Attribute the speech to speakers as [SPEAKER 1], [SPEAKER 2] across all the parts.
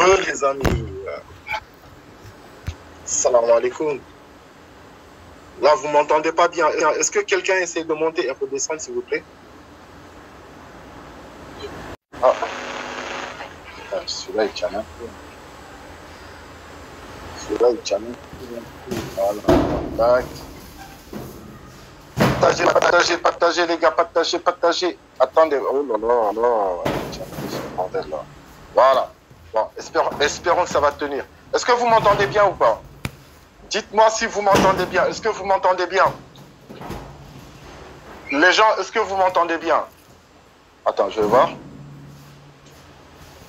[SPEAKER 1] Les amis. Salam alaikum. Là, vous m'entendez pas bien. Est-ce que quelqu'un essaie de monter et redescendre, s'il vous plaît? Ah. Celui-là, il tient un peu. Celui-là, il tient un peu. Voilà. Partagez, les gars, partagez. Attendez. Oh là là, là. Tiens, ce bordel là. Voilà. Bon, espérons que ça va tenir. Est-ce que vous m'entendez bien ou pas? Dites-moi si vous m'entendez bien. Est-ce que vous m'entendez bien? Les gens, est-ce que vous m'entendez bien? Attends, je vais voir.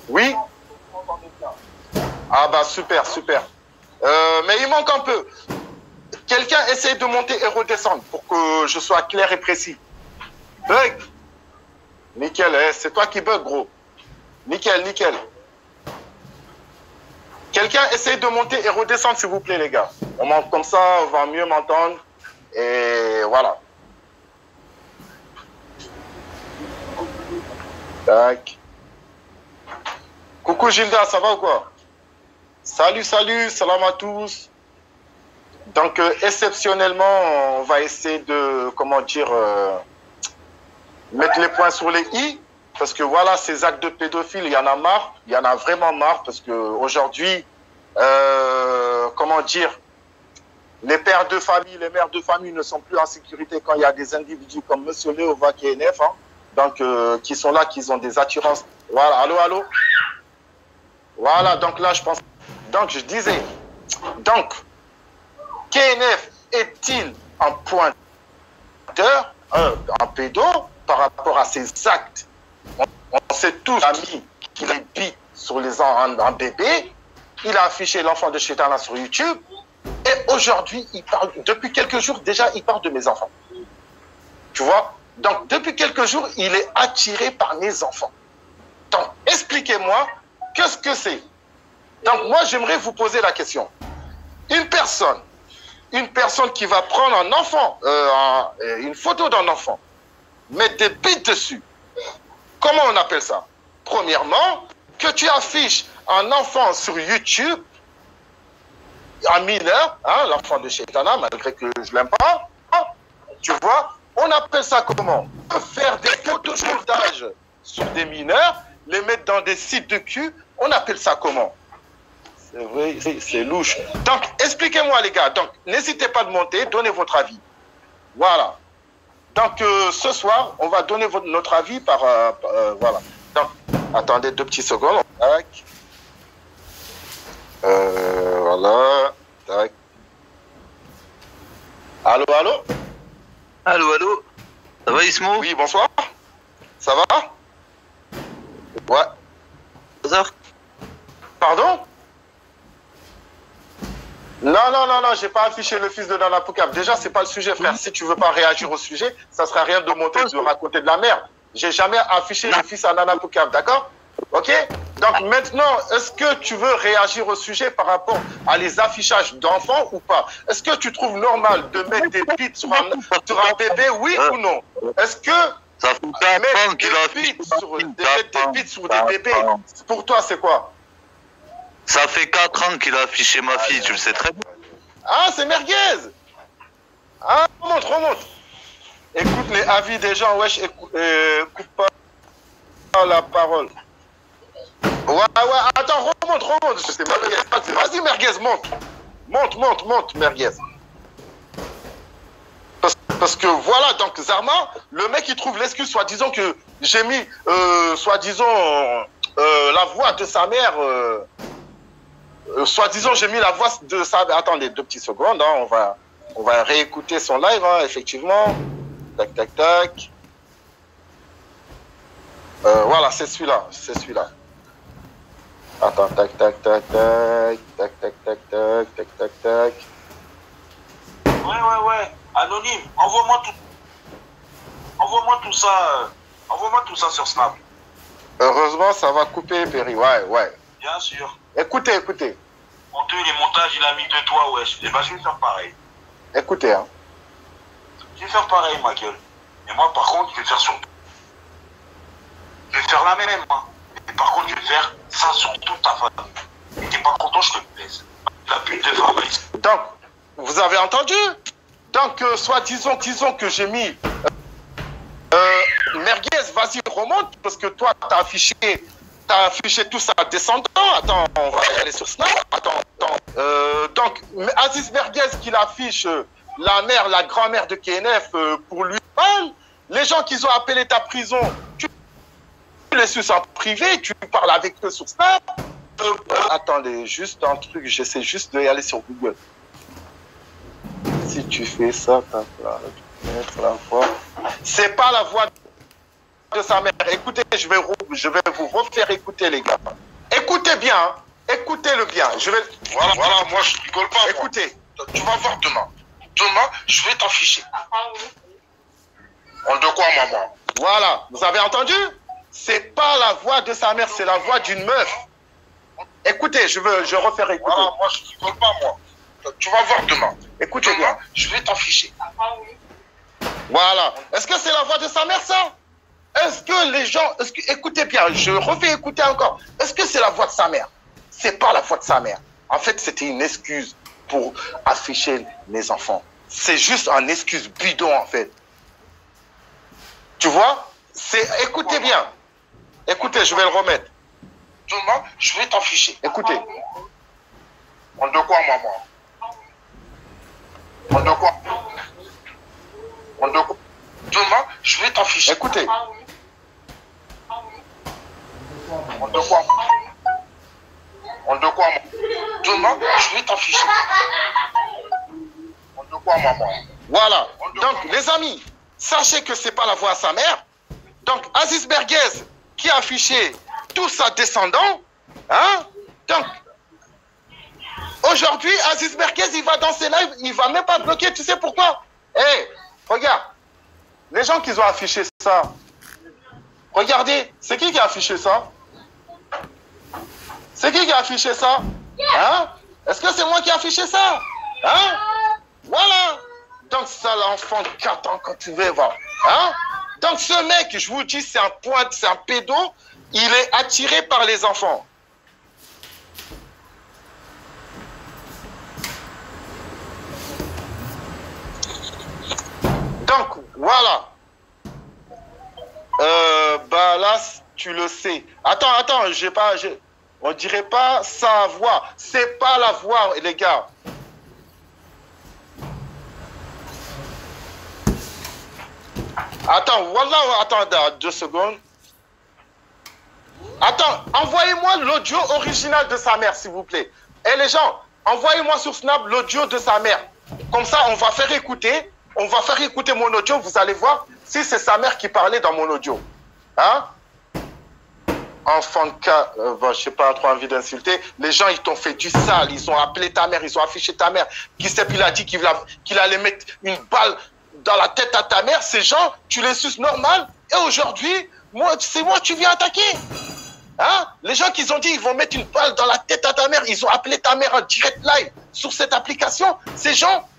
[SPEAKER 1] Oui? Ah bah super, super. Mais il manque un peu. Quelqu'un essaye de monter et redescendre pour que je sois clair et précis. Bug. Nickel, c'est toi qui bug, gros. Nickel, nickel. Quelqu'un essaye de monter et redescendre, s'il vous plaît, les gars. Comme ça, on va mieux m'entendre. Et voilà. Tac. Coucou Gilda, ça va ou quoi? Salut, salut, salam à tous. Donc, exceptionnellement, on va essayer de, comment dire, mettre les points sur les i. Parce que voilà, ces actes de pédophiles, il y en a marre. Il y en a vraiment marre parce qu'aujourd'hui, comment dire, les pères de famille, les mères de famille ne sont plus en sécurité quand il y a des individus comme Monsieur Léova qui est NF, hein, donc qui sont là, qui ont des attirances. Voilà, allô, allô. Voilà, donc là, je pense. Donc, je disais, donc, KNF est-il un pointeur, un pédo par rapport à ces actes? On sait tous, l'ami, qu'il est bite sur les en bébé. Il a affiché l'enfant de Chétana sur YouTube. Et aujourd'hui, il parle, depuis quelques jours, déjà, il parle de mes enfants. Tu vois? Donc, depuis quelques jours, il est attiré par mes enfants. Donc, expliquez-moi, qu'est-ce que c'est? Donc, moi, j'aimerais vous poser la question. Une personne qui va prendre un enfant, une photo d'un enfant, mettre des bites dessus, comment on appelle ça? Premièrement, que tu affiches un enfant sur YouTube, un mineur, hein, l'enfant de Chétana, malgré que je ne l'aime pas, hein, tu vois, on appelle ça comment? Faire des photomontages sur des mineurs, les mettre dans des sites de cul, on appelle ça comment? C'est vrai, c'est louche. Donc, expliquez-moi les gars, donc n'hésitez pas de monter, donnez votre avis. Voilà. Donc, ce soir, on va donner notre avis par... voilà. Donc, attendez 2 petites secondes. Tac. Voilà. Tac. Allô, allô?
[SPEAKER 2] Allô, allô? Ça va, Ismo?
[SPEAKER 1] Oui, bonsoir. Ça va? Ouais.
[SPEAKER 2] Bonsoir.
[SPEAKER 1] Pardon? Non, j'ai pas affiché le fils de Nana Poukab. Déjà, c'est pas le sujet, frère. Si tu veux pas réagir au sujet, ça sera rien de monter, de raconter de la merde. J'ai jamais affiché le fils à Nana Poukab, d'accord? Ok? Donc maintenant, est-ce que tu veux réagir au sujet par rapport à les affichages d'enfants ou pas? Est-ce que tu trouves normal de mettre des bites sur un bébé, oui ou non? Est-ce que
[SPEAKER 2] ça fait
[SPEAKER 1] mettre des bites sur des bébés, pour toi, c'est quoi?
[SPEAKER 2] Ça fait 4 ans qu'il a affiché ma fille, tu le sais très bien.
[SPEAKER 1] Ah, c'est merguez! Ah, remonte. Écoute les avis des gens, wesh, coupe pas la parole. Ouais, attends, remonte. C'est merguez. Vas-y, merguez, monte, merguez. Parce que voilà, donc Zarma, le mec, il trouve l'excuse, soi-disant que j'ai mis, la voix de sa mère... soi-disant, j'ai mis la voix de sa... Attendez 2 petites secondes, hein, on va réécouter son live, hein, effectivement. Tac. Voilà, c'est celui-là. Attends, tac.
[SPEAKER 3] Ouais. Anonyme, envoie-moi tout ça sur Snap.
[SPEAKER 1] Heureusement, ça va couper, Perry. Ouais.
[SPEAKER 3] Bien sûr.
[SPEAKER 1] Écoutez.
[SPEAKER 3] Honteux, les montages, il a mis de toi, wesh. Et bah, je vais faire pareil.
[SPEAKER 1] Écoutez, hein.
[SPEAKER 3] Je vais faire pareil, ma gueule. Et moi, par contre, je vais faire sur... Je vais faire la même, hein. Et par contre, je vais faire ça sur toute ta famille. pas content, je te baise. La pute de femme ici.
[SPEAKER 1] Donc, vous avez entendu? Donc, soit disons que j'ai mis... Merguez, vas-y, remonte, parce que toi, t'as affiché tout ça descendant. Attends, on va aller sur Snap. Attends. Donc, Aziz Merguez qui affiche la mère, la grand-mère de KNF pour lui. Les gens qui ont appelé ta prison, tu les suis en privé, tu parles avec eux sur Snap. Attendez, juste un truc, j'essaie juste d'y aller sur Google. Si tu fais ça, mettre la voix. C'est pas la voix de sa mère. Écoutez, je vais vous refaire écouter, les gars. Écoutez bien, hein. Écoutez-le bien.
[SPEAKER 3] Voilà, moi je rigole pas.
[SPEAKER 1] Écoutez.
[SPEAKER 3] Moi. Tu vas voir demain. Demain, je vais t'afficher. On de quoi, maman?
[SPEAKER 1] Voilà, vous avez entendu? C'est pas la voix de sa mère, c'est la voix d'une meuf. Écoutez, je refaire écouter.
[SPEAKER 3] Voilà, moi je rigole pas, moi. Tu vas voir demain.
[SPEAKER 1] Écoutez
[SPEAKER 3] demain,
[SPEAKER 1] bien.
[SPEAKER 3] Je vais t'afficher.
[SPEAKER 1] Voilà. Est-ce que c'est la voix de sa mère, ça? Est-ce que les gens... écoutez bien, je refais écouter encore. Est-ce que c'est la voix de sa mère? C'est pas la voix de sa mère. En fait, c'était une excuse pour afficher les enfants. C'est juste une excuse bidon, en fait. Tu vois? Écoutez bien. Écoutez, je vais le remettre.
[SPEAKER 3] Demain, je vais t'afficher.
[SPEAKER 1] Écoutez.
[SPEAKER 3] On de quoi, maman? On de quoi? On de quoi? Demain, je vais t'afficher.
[SPEAKER 1] Écoutez.
[SPEAKER 3] On de quoi? On de quoi, maman? Demain, je vais t'afficher. On de quoi, maman?
[SPEAKER 1] Voilà. Donc, les amis, sachez que c'est pas la voix à sa mère. Donc, Aziz Merguez qui a affiché tout sa descendant. Hein? Donc, aujourd'hui, Aziz Merguez, il va dans ses lives, il va même pas bloquer. Tu sais pourquoi? Hé, regarde. Les gens qui ont affiché ça. Regardez, c'est qui a affiché ça? C'est qui a affiché ça? Hein? Est-ce que c'est moi qui ai affiché ça? Hein? Voilà. Donc, ça, l'enfant de 4 ans, quand tu veux voir. Hein? Donc, ce mec, je vous dis, c'est un pédo. Il est attiré par les enfants. Donc, voilà. Bah là, tu le sais. Attends, on dirait pas sa voix. C'est pas la voix, les gars. Attends, voilà, attends, 2 secondes. Attends, envoyez-moi l'audio original de sa mère, s'il vous plaît. Et les gens, envoyez-moi sur Snap l'audio de sa mère. Comme ça, on va faire écouter mon audio. Vous allez voir si c'est sa mère qui parlait dans mon audio. Hein? Enfant de cas, bon, je sais pas, trop envie d'insulter. Les gens, ils t'ont fait du sale. Ils ont appelé ta mère, ils ont affiché ta mère. Qui sait, il a dit qu'il allait mettre une balle dans la tête à ta mère. Ces gens, tu les suces normal. Et aujourd'hui, c'est moi, tu viens attaquer. Hein? Les gens qui ont dit ils vont mettre une balle dans la tête à ta mère, ils ont appelé ta mère en direct live sur cette application. Ces gens,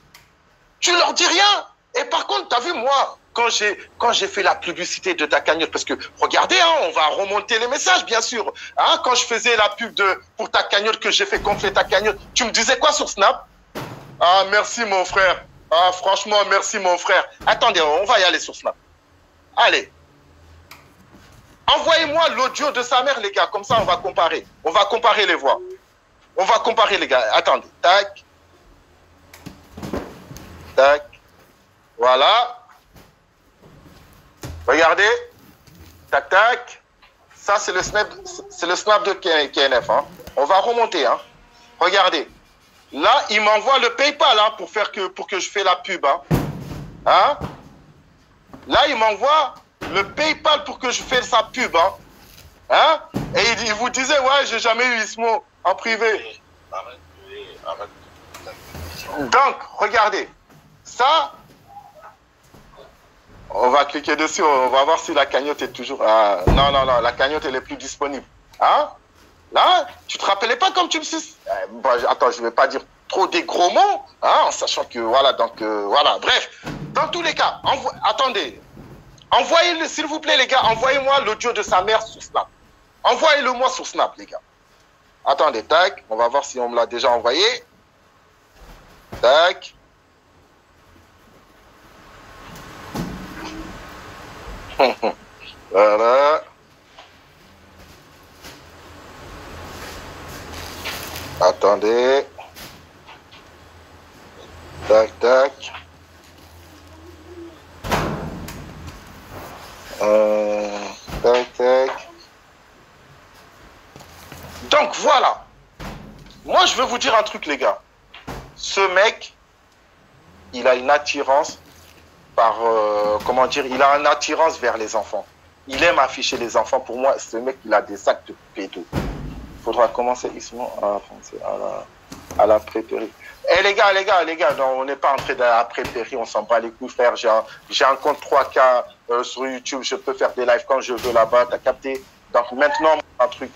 [SPEAKER 1] tu leur dis rien. Et par contre, tu as vu, moi, quand j'ai fait la publicité de ta cagnotte, parce que, regardez, hein, on va remonter les messages, bien sûr. Hein, quand je faisais la pub pour ta cagnotte, que j'ai fait gonfler ta cagnotte, tu me disais quoi sur Snap? Ah, merci, mon frère. Ah, franchement, merci, mon frère. Attendez, on va y aller sur Snap. Allez. Envoyez-moi l'audio de sa mère, les gars. Comme ça, on va comparer. On va comparer les voix. On va comparer, les gars. Attendez. Tac. Tac. Voilà. Regardez. Tac, tac. Ça, c'est le snap de KNF. Hein. On va remonter. Hein. Regardez. Là, il m'envoie le PayPal hein, pour que je fasse la pub. Hein. Hein? Là, il m'envoie le PayPal pour que je fasse sa pub. Hein? Hein? Et il vous disait, ouais, j'ai jamais eu Ismo en privé.
[SPEAKER 3] Arrête.
[SPEAKER 1] Donc, regardez. Ça, on va cliquer dessus, on va voir si la cagnotte est toujours... Ah, non, la cagnotte, elle est plus disponible. Hein? Là, tu te rappelais pas comme tu me suis... Bon, attends, je vais pas dire trop des gros mots, hein, en sachant que, voilà, donc, voilà. Bref, dans tous les cas, attendez. Envoyez-le, s'il vous plaît, les gars, envoyez-moi l'audio de sa mère sur Snap. Envoyez-le moi sur Snap, les gars. Attendez, tac. On va voir si on me l'a déjà envoyé. Tac. Voilà. Attendez. Tac, tac. Tac, tac. Donc voilà. Moi, je veux vous dire un truc, les gars. Ce mec, il a une attirance par... comment dire? Il a une attirance vers les enfants. Il aime afficher les enfants. Pour moi, ce mec, il a des actes pédos. Il faudra commencer ici à la pré-péri. Eh les gars, non, on n'est pas entré dans la pré-péri, on s'en bat les couilles, frère. J'ai un compte 3K sur YouTube, je peux faire des lives quand je veux là-bas, t'as capté? Donc maintenant, un truc.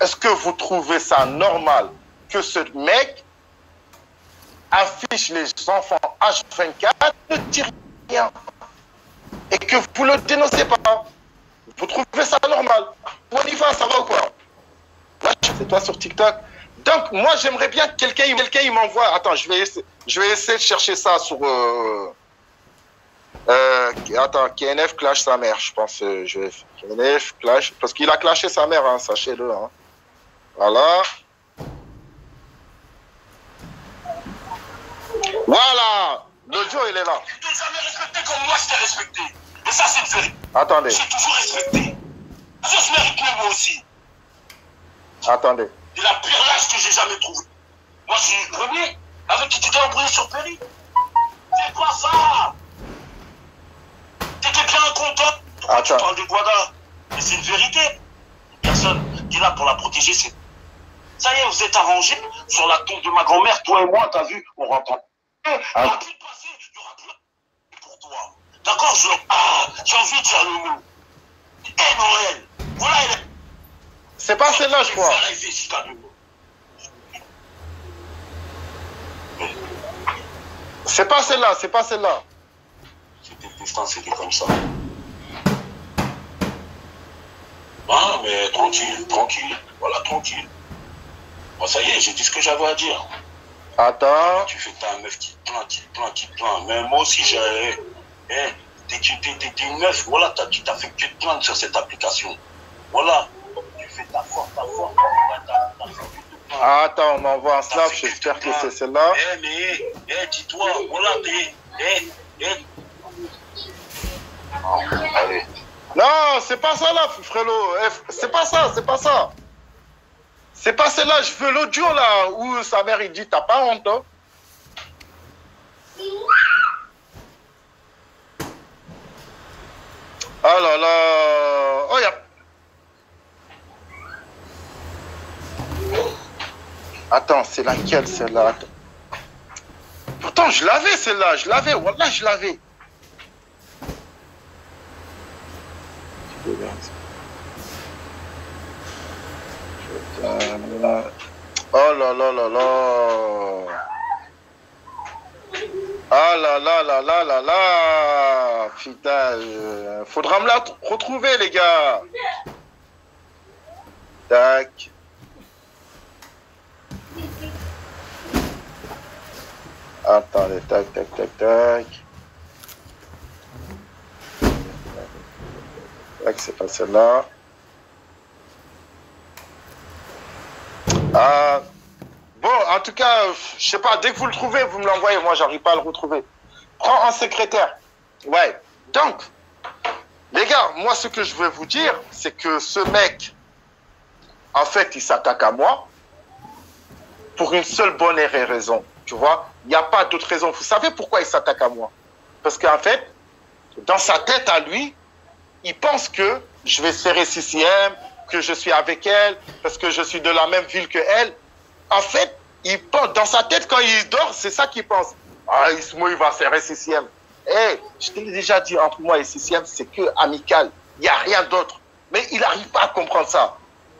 [SPEAKER 1] Est-ce que vous trouvez ça normal que ce mec affiche les enfants H24, ne dit rien, et que vous ne le dénoncez pas? Vous trouvez ça normal? Monifa, ça va ou quoi? Là, c'est toi sur TikTok. Donc, moi, j'aimerais bien que quelqu'un il m'envoie. Attends, je vais essayer de chercher ça sur... attends, KNF clash sa mère, je pense. KNF clash... Parce qu'il a clashé sa mère, hein, sachez-le. Hein. Voilà. Voilà. L'audio, il est là.
[SPEAKER 3] Tu t'es jamais respecté comme moi, je t'ai respecté. Et ça, c'est une vérité.
[SPEAKER 1] Attendez.
[SPEAKER 3] J'ai toujours respecté. Je mérite mieux, moi aussi.
[SPEAKER 1] Attendez.
[SPEAKER 3] C'est la pire lâche que j'ai jamais trouvée. Moi, je suis le premier avec qui tu t'es embrouillé sur Péri. C'est quoi ça? T'étais bien content. Pourquoi tu parles de Guada? Mais c'est une vérité. Personne qui est là pour la protéger, c'est... Ça y est, vous êtes arrangés sur la tombe de ma grand-mère, toi et moi, t'as vu, on rentre. Il n'y aura plus de passé, il n'y aura plus pour toi. D'accord, j'ai envie de faire le mot. Et Noël, voilà, elle est...
[SPEAKER 1] C'est pas celle-là, je crois. C'est pas celle-là, c'est pas celle-là.
[SPEAKER 3] C'était le destin, c'était comme ça. Ah, mais tranquille, tranquille. Voilà, tranquille. Bon, ça y est, j'ai dit ce que j'avais à dire.
[SPEAKER 1] Attends.
[SPEAKER 3] Tu fais ta meuf qui te plaint. Mais moi aussi, j'ai... T'es une meuf, voilà, tu t'as fait que te plaindre sur cette application. Voilà. Tu fais ta force, t'as fait que te plaindre.
[SPEAKER 1] Attends, on m'envoie un snap, j'espère que c'est celle-là.
[SPEAKER 3] Dis-toi, voilà, allez.
[SPEAKER 1] Non, c'est pas ça là, frérot. C'est pas ça, c'est pas ça. C'est pas celle-là, je veux l'audio là, où sa mère il dit t'as pas honte. Hein? Oh là là. Oh, y'a... Attends, c'est laquelle celle-là? Pourtant, je l'avais celle-là, je l'avais, wallah, je l'avais. Oh là là là là. Ah là là là là là là. Putain, faudra me la retrouver, les gars. Tac. Attendez, tac, tac, tac, tac. Tac, c'est pas celle-là. Bon, en tout cas, je sais pas, dès que vous le trouvez, vous me l'envoyez. Moi, j'arrive pas à le retrouver. Prends un secrétaire. Ouais. Donc, les gars, moi, ce que je veux vous dire, c'est que ce mec, en fait, il s'attaque à moi pour une seule bonne et raison. Tu vois, il n'y a pas d'autre raison. Vous savez pourquoi il s'attaque à moi? Parce qu'en fait, dans sa tête à lui, il pense que je vais serrer CCM, que je suis avec elle, parce que je suis de la même ville que elle. En fait, il pense, dans sa tête, quand il dort, c'est ça qu'il pense. Ah, Ismo, il va serrer CCM. Hé, je t'ai déjà dit, entre moi et CCM, c'est que amical. Il n'y a rien d'autre. Mais il n'arrive pas à comprendre ça.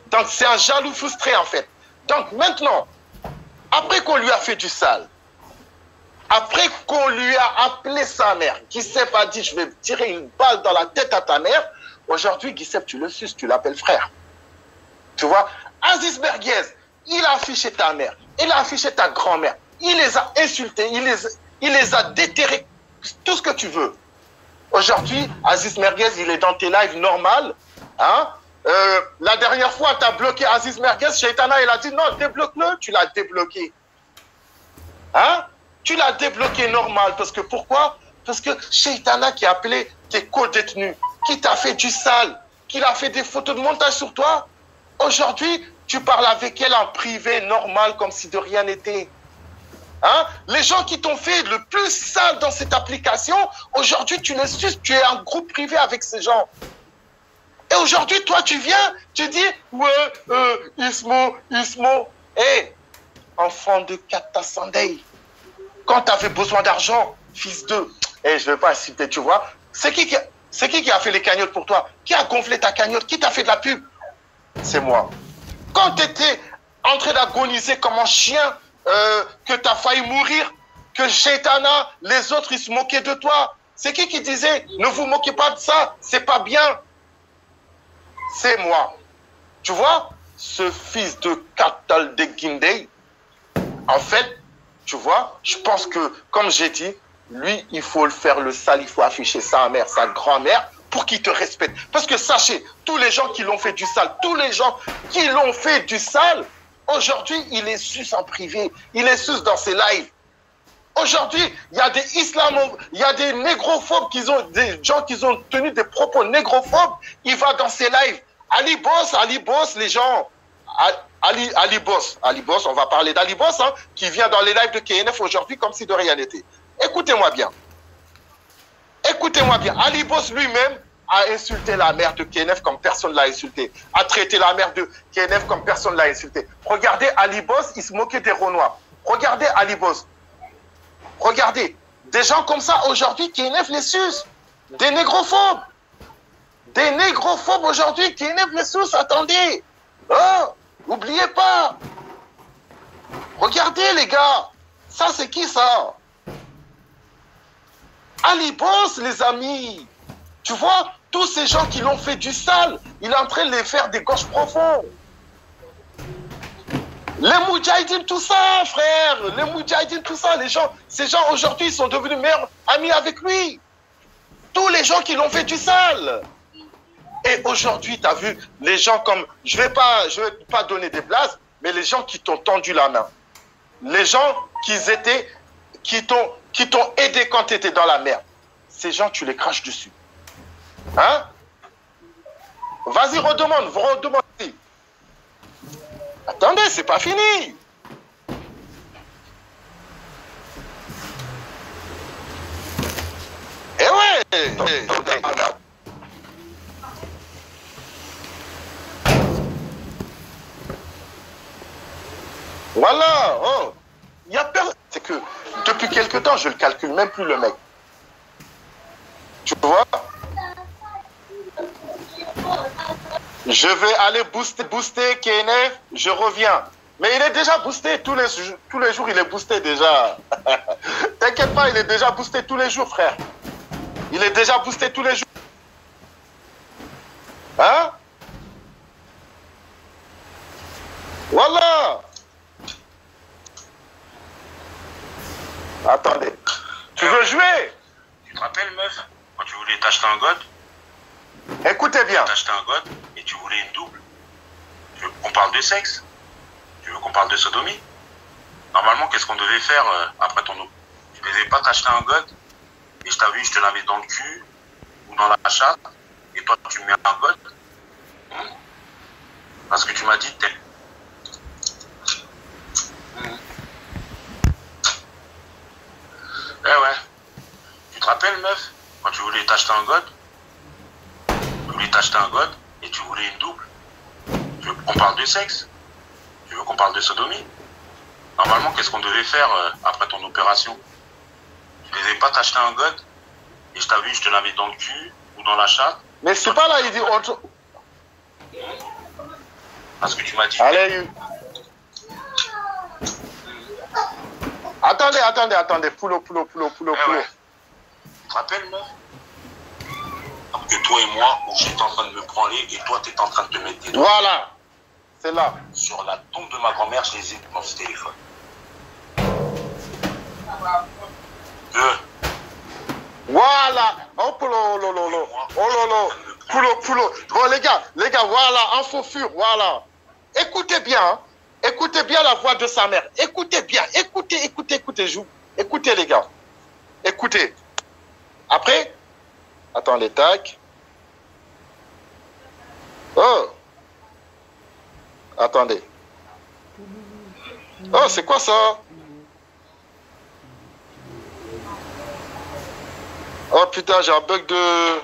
[SPEAKER 1] Donc, c'est un jaloux frustré, en fait. Donc, maintenant, après qu'on lui a fait du sale, après qu'on lui a appelé sa mère, Guisep a dit, je vais tirer une balle dans la tête à ta mère. Aujourd'hui, Guisep, tu le suces, tu l'appelles frère. Tu vois, Aziz Merguez, il a affiché ta mère, il a affiché ta grand-mère, il les a insultés, il les a déterrés, tout ce que tu veux. Aujourd'hui, Aziz Merguez, il est dans tes lives normales. Hein? La dernière fois, tu as bloqué Aziz Merguez, Shaitana, il a dit non, débloque-le, tu l'as débloqué. Hein? Tu l'as débloqué normal, parce que pourquoi? Parce que Shaitana qui a appelé tes co-détenus, qui t'a fait du sale, qui a fait des photos de montage sur toi, aujourd'hui, tu parles avec elle en privé, normal, comme si de rien n'était. Hein? Les gens qui t'ont fait le plus sale dans cette application, aujourd'hui, tu les suces, tu es en groupe privé avec ces gens. Et aujourd'hui, toi, tu viens, tu dis, ouais, Ismo. Hé, enfant de Kata Sunday, quand tu avais besoin d'argent, fils de... Eh, je ne vais pas citer, tu vois. C'est qui a fait les cagnottes pour toi? Qui a gonflé ta cagnotte? Qui t'a fait de la pub? C'est moi. Quand tu étais en train d'agoniser comme un chien, que tu as failli mourir, que Shaitana, les autres, ils se moquaient de toi. C'est qui disait, ne vous moquez pas de ça, c'est pas bien. C'est moi. Tu vois, ce fils de Katal de Guindey, en fait, tu vois, je pense que, comme j'ai dit, lui, il faut le faire le sale, il faut afficher sa mère, sa grand-mère, pour qu'il te respecte. Parce que sachez, tous les gens qui l'ont fait du sale, tous les gens qui l'ont fait du sale, aujourd'hui, il les suce en privé, il les suce dans ses lives. Aujourd'hui, il y a des il y a des négrophobes, des gens qui ont tenu des propos négrophobes, il va dans ses lives. Ali Boss, les gens, Ali Boss, on va parler d'Ali Boss, hein, qui vient dans les lives de KNF aujourd'hui comme si de rien n'était. Écoutez-moi bien. Écoutez-moi bien. Ali Boss lui-même a insulté la mère de KNF comme personne ne l'a insulté. A traité la mère de KNF comme personne ne l'a insulté. Regardez Ali Boss, il se moquait des Renois. Regardez Ali Boss. Regardez. Des gens comme ça, aujourd'hui, KNF les suce. Des négrophobes. Des négrophobes aujourd'hui, KNF les suce. Attendez. Oh, n'oubliez pas. Regardez, les gars. Ça, c'est qui, ça? Ali Boss, les amis. Tu vois, tous ces gens qui l'ont fait du sale, il est en train de les faire des gauches profondes. Les Moudjahidines, tout ça, frère. Les Moudjahidines, tout ça. Ces gens, aujourd'hui, ils sont devenus meilleurs amis avec lui. Tous les gens qui l'ont fait du sale. Et aujourd'hui, tu as vu, les gens comme... Je vais pas donner des blagues, mais les gens qui t'ont tendu la main. Les gens qui t'ont aidé quand tu étais dans la merde. Ces gens, tu les craches dessus. Hein? Vas-y, redemande. Attendez, c'est pas fini. Eh ouais. Voilà. Oh. Il y a personne. C'est que depuis quelque temps, je ne le calcule même plus, le mec. Tu vois? Je vais aller booster KNF, je reviens. Mais il est déjà boosté tous les jours, il est boosté déjà. T'inquiète pas, il est déjà boosté tous les jours, frère. Il est déjà boosté tous les jours. Hein? Voilà. Attendez. Tu veux jouer?
[SPEAKER 3] Tu te rappelles, meuf, quand tu voulais t'acheter un god?
[SPEAKER 1] Écoutez bien.
[SPEAKER 3] T'achetais un god et tu voulais une double. Tu veux qu'on parle de sexe? Tu veux qu'on parle de sodomie? Normalement, qu'est-ce qu'on devait faire après ton eau? Tu ne devais pas t'acheter un god et je t'ai vu, je te l'avais dans le cul ou dans la chatte et toi, tu mets un god. Parce que tu m'as dit t'es... Eh ouais. Tu te rappelles, meuf, quand tu voulais t'acheter un god? Tu voulais t'acheter un god et tu voulais une double. Tu veux qu'on parle de sexe? Tu veux qu'on parle de sodomie? Normalement, qu'est-ce qu'on devait faire après ton opération? Tu ne devais pas t'acheter un god et je t'ai vu, je te l'avais dans le cul ou dans la chatte.
[SPEAKER 1] Mais c'est pas là, il dit autre...
[SPEAKER 3] Parce que tu m'as dit...
[SPEAKER 1] Allez, attendez. Poulo.
[SPEAKER 3] Ouais. Tu te rappelles, meuf? Que toi et moi, où j'étais en train de me branler et toi, t'étais en train de te mettre des doigts.
[SPEAKER 1] Voilà. C'est là.
[SPEAKER 3] Sur la tombe de ma grand-mère, je les ai dans ce téléphone. 2.
[SPEAKER 1] Voilà. Oh, polo, lolo. Oh, lolo. Poulo. Bon, les gars, voilà, info fur, voilà. Écoutez bien, hein. Écoutez bien la voix de sa mère. Écoutez bien, écoutez. Écoutez, les gars. Écoutez. Après, attendez, tac. Oh. Attendez. Oh, c'est quoi ça? Oh putain, j'ai un bug de...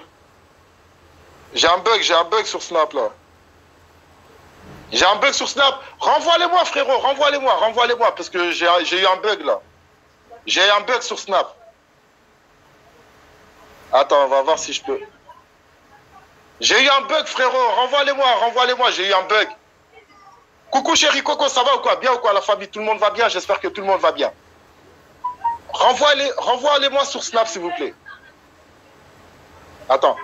[SPEAKER 1] J'ai un bug sur Snap là. J'ai un bug sur Snap. Renvoie-les-moi frérot, renvoie-les-moi parce que j'ai eu un bug là. J'ai un bug sur Snap. Attends, on va voir si je peux. J'ai eu un bug frérot, renvoie-les-moi, j'ai eu un bug. Coucou chéri Coco, ça va ou quoi? Bien ou quoi la famille? Tout le monde va bien? J'espère que tout le monde va bien. Renvoie-les-moi sur Snap s'il vous plaît. Attends.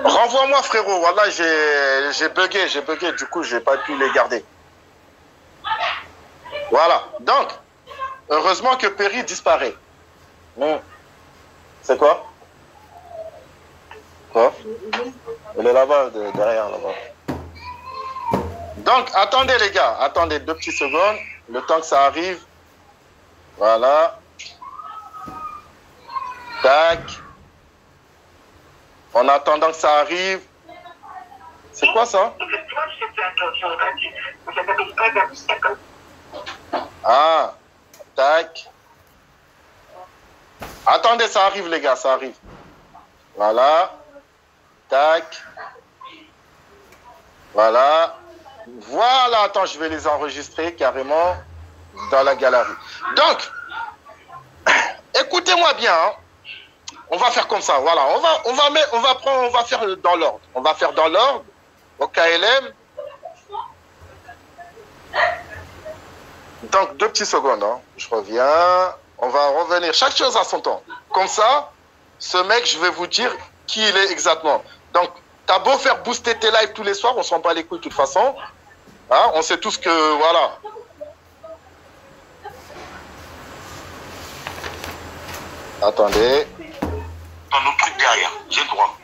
[SPEAKER 1] Renvoie-moi frérot, voilà, j'ai bugué, du coup j'ai pas pu les garder. Voilà, donc, heureusement que Perry disparaît. C'est quoi? Quoi? Elle est là-bas, derrière là-bas. Donc, attendez les gars, attendez 2 petites secondes, le temps que ça arrive. Voilà. Tac. En attendant que ça arrive. C'est quoi ça? Ah, tac. Attendez, ça arrive les gars, ça arrive. Voilà. Tac. Voilà. Voilà, attends, je vais les enregistrer carrément dans la galerie. Donc, écoutez-moi bien, hein. On va faire comme ça, voilà. On va faire dans l'ordre. On va faire dans l'ordre au KLM. Donc, 2 petites secondes, hein. Je reviens. On va revenir. Chaque chose à son temps. Comme ça, ce mec, je vais vous dire qui il est exactement. Donc, t'as beau faire booster tes lives tous les soirs, on s'en bat les couilles de toute façon. Hein, on sait tous que, voilà. Attendez.
[SPEAKER 3] Un autre truc derrière, j'ai le droit.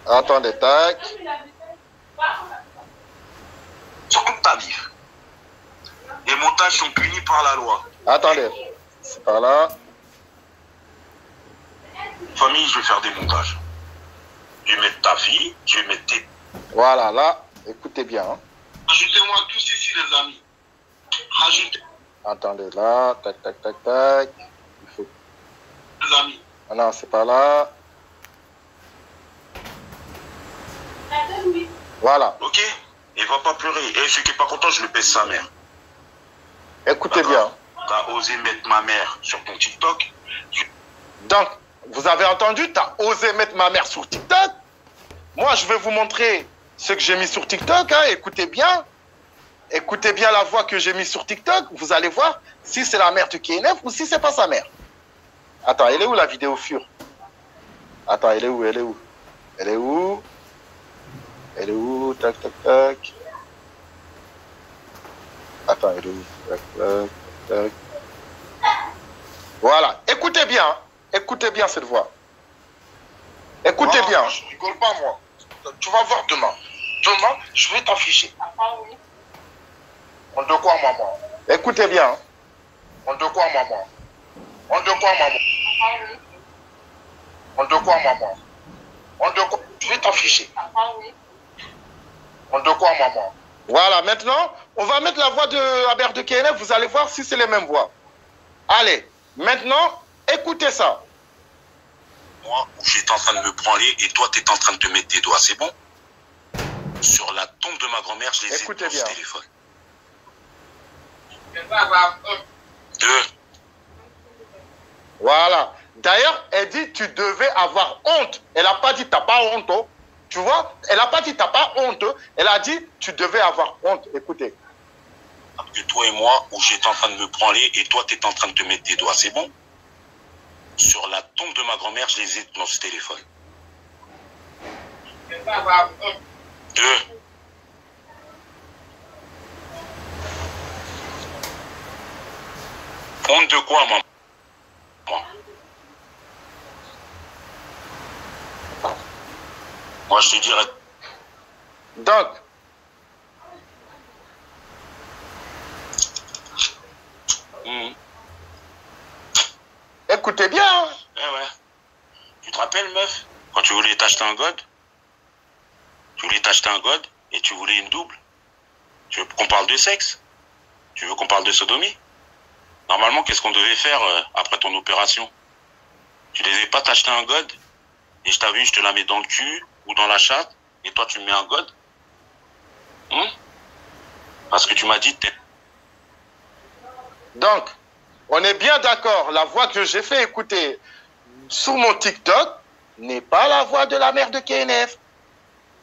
[SPEAKER 1] Attendez, tac.
[SPEAKER 3] Sur toute ta vie. Les montages sont punis par la loi.
[SPEAKER 1] Attendez, c'est par là.
[SPEAKER 3] Famille, je vais faire des montages. Je vais mettre ta fille, je vais mettre tes...
[SPEAKER 1] Voilà, là, écoutez bien. Hein.
[SPEAKER 3] Rajoutez-moi tous ici, les amis. Rajoutez.
[SPEAKER 1] Attendez, là, tac. Il faut...
[SPEAKER 3] Les amis.
[SPEAKER 1] Ah non, c'est pas là. Voilà.
[SPEAKER 3] Ok. Il va pas pleurer. Et celui qui est pas content, je le baisse sa mère.
[SPEAKER 1] Écoutez bien.
[SPEAKER 3] T'as osé mettre ma mère sur ton TikTok.
[SPEAKER 1] Donc, vous avez entendu, t'as osé mettre ma mère sur TikTok. Moi, je vais vous montrer ce que j'ai mis sur TikTok. Hein. Écoutez bien. Écoutez bien la voix que j'ai mis sur TikTok. Vous allez voir si c'est la mère de KNF ou si c'est pas sa mère. Attends, elle est où la vidéo fure? Attends, elle est où? Elle est où? Tac. Attends, elle est où? Tac. Voilà. Écoutez bien. Écoutez bien cette voix. Écoutez bien.
[SPEAKER 3] Je rigole pas, moi. Tu vas voir demain. Demain, je vais t'afficher. On de quoi, maman?
[SPEAKER 1] Écoutez bien.
[SPEAKER 3] On de quoi, maman? On de quoi, maman? On de quoi, maman? On de quoi? Je vais t'afficher. On de quoi, maman?
[SPEAKER 1] Voilà, maintenant, on va mettre la voix de la mère de KNF. Vous allez voir si c'est les mêmes voix. Allez, maintenant, écoutez ça.
[SPEAKER 3] Moi, où j'étais en train de me branler et toi, t'es en train de te mettre des doigts, c'est bon? Sur la tombe de ma grand-mère, je les ai
[SPEAKER 1] Écoutez
[SPEAKER 3] dans
[SPEAKER 1] bien.
[SPEAKER 3] ce téléphone. 2.
[SPEAKER 1] Voilà. D'ailleurs, elle dit tu devais avoir honte. Elle n'a pas dit t'as pas honte. Oh. Tu vois? Elle n'a pas dit t'as pas honte. Elle a dit tu devais avoir honte. Écoutez.
[SPEAKER 3] Que toi et moi, où j'étais en train de me branler et toi, t'es en train de te mettre des doigts, c'est bon? Sur la tombe de ma grand-mère, je les ai dans ce téléphone. 2. Honte de quoi, maman? Moi, je te dirais.
[SPEAKER 1] Donc, écoutez bien. Hein.
[SPEAKER 3] Eh ouais. Tu te rappelles, meuf, quand tu voulais t'acheter un god? Tu voulais t'acheter un god et tu voulais une double? Tu veux qu'on parle de sexe? Tu veux qu'on parle de sodomie? Normalement, qu'est-ce qu'on devait faire après ton opération? Tu devais pas t'acheter un god et je t'ai vu, je te la mets dans le cul ou dans la chatte et toi tu me mets un god? Parce que tu m'as dit...
[SPEAKER 1] Donc, on est bien d'accord, la voix que j'ai fait écouter sur mon TikTok n'est pas la voix de la mère de KNF.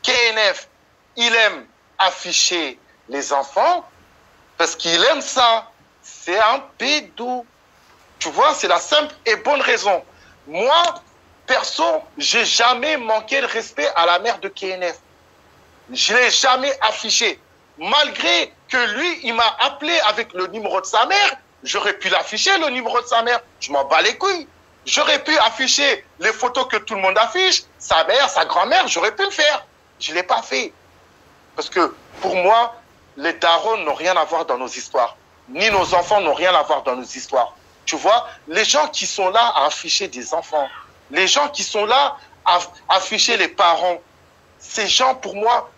[SPEAKER 1] KNF, il aime afficher les enfants parce qu'il aime ça. C'est un pédo. Tu vois, c'est la simple et bonne raison. Moi, perso, j'ai jamais manqué de respect à la mère de KNF. Je ne l'ai jamais affiché. Malgré que lui, il m'a appelé avec le numéro de sa mère, j'aurais pu l'afficher, le numéro de sa mère. Je m'en bats les couilles. J'aurais pu afficher les photos que tout le monde affiche, sa mère, sa grand-mère, j'aurais pu le faire. Je ne l'ai pas fait. Parce que pour moi, les darons n'ont rien à voir dans nos histoires. Ni nos enfants n'ont rien à voir dans nos histoires. Tu vois, les gens qui sont là à afficher des enfants, les gens qui sont là à afficher les parents, ces gens, pour moi,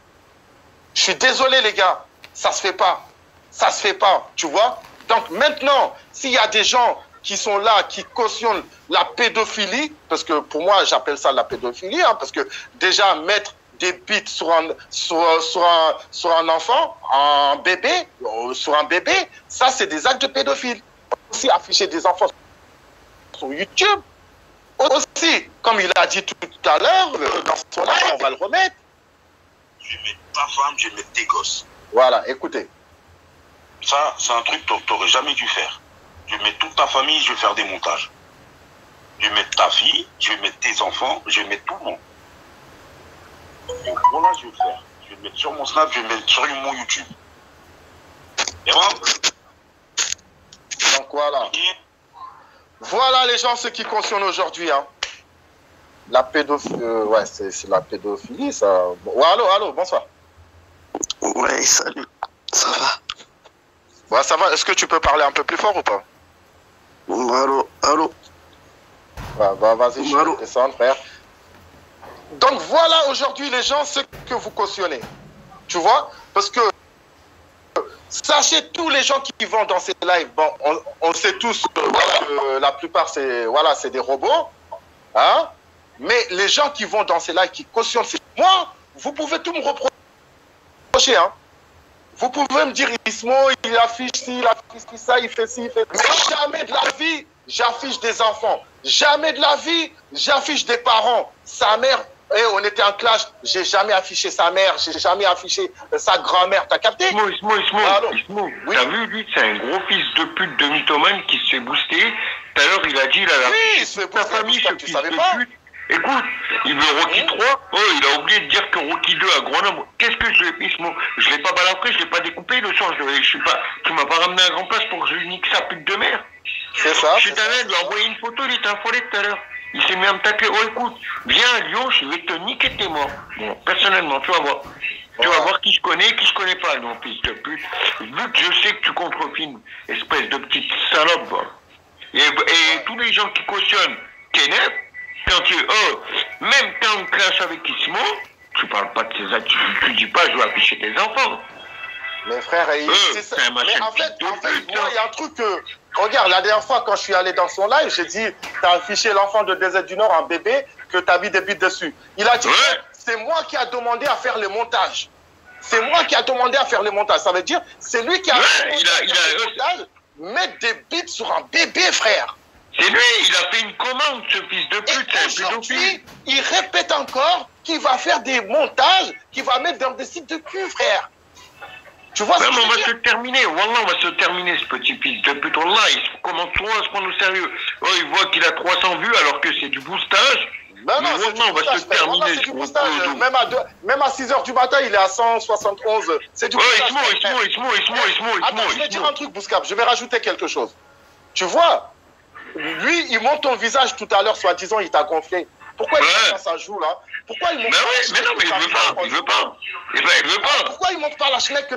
[SPEAKER 1] je suis désolé les gars, ça se fait pas. Ça se fait pas, tu vois. Donc maintenant, s'il y a des gens qui sont là, qui cautionnent la pédophilie, parce que pour moi, j'appelle ça la pédophilie, hein, parce que déjà mettre des bites sur un enfant, un bébé, sur un bébé, ça c'est des actes de pédophile. Aussi afficher des enfants sur YouTube. Aussi, comme il a dit tout à l'heure, dans son live, on va le remettre.
[SPEAKER 3] Je vais mettre ta femme, je vais mettre tes gosses.
[SPEAKER 1] Voilà, écoutez.
[SPEAKER 3] Ça, c'est un truc que tu n'aurais jamais dû faire. Je vais mettre toute ta famille, je vais faire des montages. Je vais mettre ta fille, je vais mettre tes enfants, je vais mettre tout le monde. Et voilà, je vais faire. Je vais le mettre sur mon Snap, je vais le mettre sur mon YouTube. Et voilà.
[SPEAKER 1] Donc voilà.
[SPEAKER 3] Okay.
[SPEAKER 1] Voilà les gens, ceux qui cautionnent aujourd'hui. Hein. La pédophilie, ouais, c'est la pédophilie, ça. Bon, ouais, allô, bonsoir.
[SPEAKER 4] Ouais, salut. Ça va?
[SPEAKER 1] Ouais, ça va. Est-ce que tu peux parler un peu plus fort ou pas?
[SPEAKER 4] Allô.
[SPEAKER 1] Ouais, bah, vas-y, je vais descendre, frère. Donc voilà aujourd'hui les gens, ce que vous cautionnez. Tu vois? Parce que sachez tous les gens qui vont dans ces lives, bon, on sait tous que la plupart c'est des robots, hein? Mais les gens qui vont dans ces lives, qui cautionnent, moi, vous pouvez tout me reprocher, hein? Vous pouvez me dire, Ismo, il affiche ci, il affiche ça, il fait ci, il fait ça. Mais jamais de la vie, j'affiche des enfants. Jamais de la vie, j'affiche des parents. Sa mère, on était en clash, j'ai jamais affiché sa mère, j'ai jamais affiché sa grand-mère. T'as capté?
[SPEAKER 5] Ismo,
[SPEAKER 1] oui.
[SPEAKER 5] T'as vu, lui, c'est un gros fils de pute de mythomane qui se fait booster. Tout à l'heure, il a dit, il a affiché
[SPEAKER 1] sa famille, ce
[SPEAKER 5] fils de pute. Écoute, il veut Rocky 3, il a oublié de dire que Rocky 2 à Grenoble, qu'est-ce que je l'ai Ismo? Je l'ai pas balançé, je l'ai pas découpé le sang, je suis pas, tu m'as pas ramené à Grand Place pour que je lui nique sa pute de mère.
[SPEAKER 1] C'est ça.
[SPEAKER 5] Je suis allé lui envoyer une photo, il était affolé tout à l'heure. Il s'est mis à me tacler, écoute, viens à Lyon, je vais te niquer tes morts. Bon, personnellement, tu vas voir. Tu vas voir qui je connais pas, non, fils de pute. Vu que je sais que tu contrefines, espèce de petite salope. Et tous les gens qui cautionnent Kenneth, quand même quand on clash avec Ismo, tu parles pas de ces actes, tu dis pas je vais afficher tes enfants.
[SPEAKER 1] Mais frère,
[SPEAKER 5] c'est un machin.
[SPEAKER 1] Mais en fait, moi, il y a un truc que... Regarde, la dernière fois, quand je suis allé dans son live, j'ai dit, t'as affiché l'enfant de DZ du Nord, un bébé, que t'as mis des bites dessus. Il a dit, c'est moi qui a demandé à faire les montages. C'est moi qui a demandé à faire les montages. Ça veut dire, c'est lui qui a mettre des bites sur un bébé, frère.
[SPEAKER 5] C'est lui, il a fait une commande, ce fils de pute, c'est un pédophile.
[SPEAKER 1] Il répète encore qu'il va faire des montages, qu'il va mettre dans des sites de cul, frère. Tu vois,
[SPEAKER 5] on va se terminer, Wallah, on va se terminer, ce petit fils de pute. Wallah, il commence trop à se prendre au sérieux. Il voit qu'il a 300 vues alors que c'est du boostage.
[SPEAKER 1] Ben non, c'est du boostage, frère. Voilà, c'est du boostage. Même à 6 h du matin, il est à 171. C'est du boostage. Attends, je vais dire un truc, Bouscap. Je vais rajouter quelque chose. Tu vois, lui, il montre ton visage tout à l'heure, soi-disant, il t'a gonflé. Pourquoi il montre pas sa joue, là? Pourquoi il montre pas la
[SPEAKER 5] mais non, mais il veut pas. Il veut pas.
[SPEAKER 1] Pourquoi il montre pas la schneck que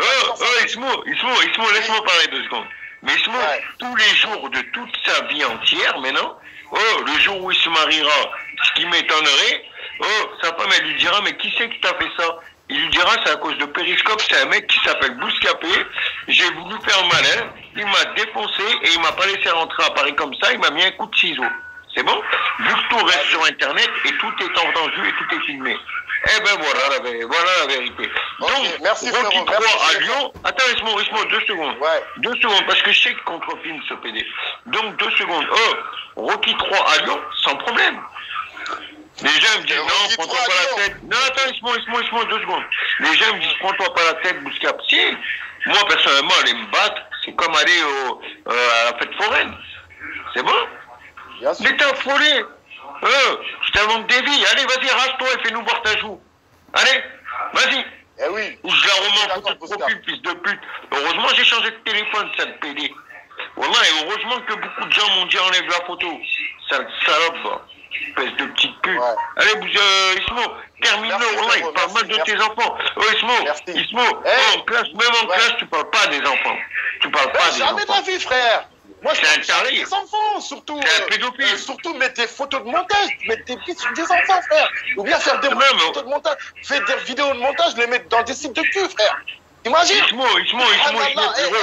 [SPEAKER 5] Ismo, laisse-moi parler 2 secondes. Mais Ismo, tous les jours de toute sa vie entière, maintenant, le jour où il se mariera, ce qui m'étonnerait, sa femme, elle lui dira, mais qui c'est qui t'a fait ça? Il lui dira, c'est à cause de Périscope, c'est un mec qui s'appelle Bouscapé, j'ai voulu faire malin, il m'a défoncé et il m'a pas laissé rentrer à Paris comme ça, il m'a mis un coup de ciseau. C'est bon? Vu que tout reste sur Internet et tout est entendu et tout est filmé. Eh ben voilà la vérité. Donc,
[SPEAKER 1] merci,
[SPEAKER 5] Rocky 3
[SPEAKER 1] merci,
[SPEAKER 5] à Lyon. Attends, laisse-moi 2 secondes. 2 secondes, parce que je sais que contrefilme ce PD. Donc 2 secondes. Rocky 3 à Lyon, sans problème. Les gens me disent non, prends-toi pas la tête. Non, attends, laisse-moi 2 secondes. Les gens me disent prends-toi pas la tête, Bouscap. Si, moi personnellement, aller me battre, c'est comme aller à la fête foraine. C'est bon? Mais t'es affolé. Je t'invente des vies. Allez, vas-y, rase-toi et fais-nous voir ta joue. Allez, vas-y.
[SPEAKER 1] Eh oui.
[SPEAKER 5] Ou je la remets en photo de profil, fils de pute. Heureusement, j'ai changé de téléphone, sale PD. Voilà, et heureusement que beaucoup de gens m'ont dit enlève la photo. Sale salope, espèce de petite pute. Allez, Ismo, termine-le, voilà, il parle mal de tes enfants. Ismo, en classe, même en classe, tu parles pas des enfants. Tu parles pas des enfants.
[SPEAKER 1] Jamais de la vie, frère. Moi,
[SPEAKER 5] c'est un taré.
[SPEAKER 1] Des enfants, surtout.
[SPEAKER 5] C'est un pédophile.
[SPEAKER 1] Surtout mettre des photos de montage, mettre des pistes sur des enfants, frère. Ou bien faire des photos de montage, faire des vidéos de montage, les mettre dans des sites de cul, frère. Imagine.
[SPEAKER 5] Ismo.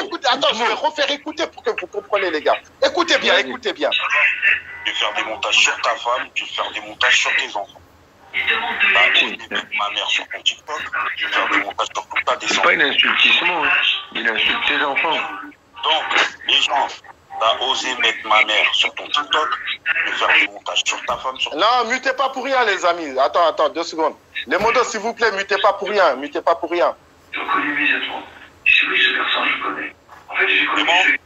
[SPEAKER 1] Écoutez, attends, je vais refaire écouter pour que vous compreniez, les gars. Écoutez bien.
[SPEAKER 3] Tu veux faire des montages sur ta femme, tu veux faire des montages sur tes enfants. Ma mère sur ton TikTok, tu veux faire des montages sur toute ta descendance.
[SPEAKER 5] C'est pas une insulte, Ismo, hein. Il insulte ses enfants.
[SPEAKER 3] Donc, les gens, t'as osé mettre ma mère sur ton TikTok, tu veux faire des montages sur ta femme, sur...
[SPEAKER 1] Non, mutez pas pour rien, les amis. Attends, 2 secondes. Les modos, s'il vous plaît, mutez pas pour rien.
[SPEAKER 6] Je reconnais immédiatement. C'est oui, cette personne, je connais. En fait, j'ai connu.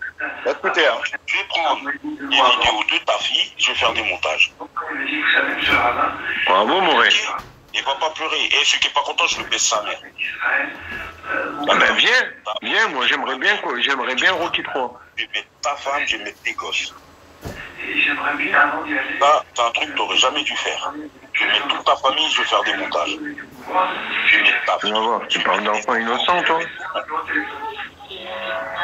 [SPEAKER 1] Écoutez, hein.
[SPEAKER 3] Je vais prendre une vidéo de ta fille, je vais faire des montages.
[SPEAKER 5] Bravo, Moré.
[SPEAKER 3] Il va pas pleurer. Et celui qui n'est pas content, je le baisse sa mère.
[SPEAKER 5] Ah ben viens, moi j'aimerais bien Rocky 3.
[SPEAKER 3] Je vais mettre ta femme, je vais mettre tes gosses.
[SPEAKER 6] J'aimerais bien avant d'y aller.
[SPEAKER 3] Ça, c'est un truc que tu n'aurais jamais dû faire. Je vais mettre toute ta famille, je vais faire des montages. Je vais mettre ta
[SPEAKER 5] Tu vas voir, tu parles d'enfants innocents, toi.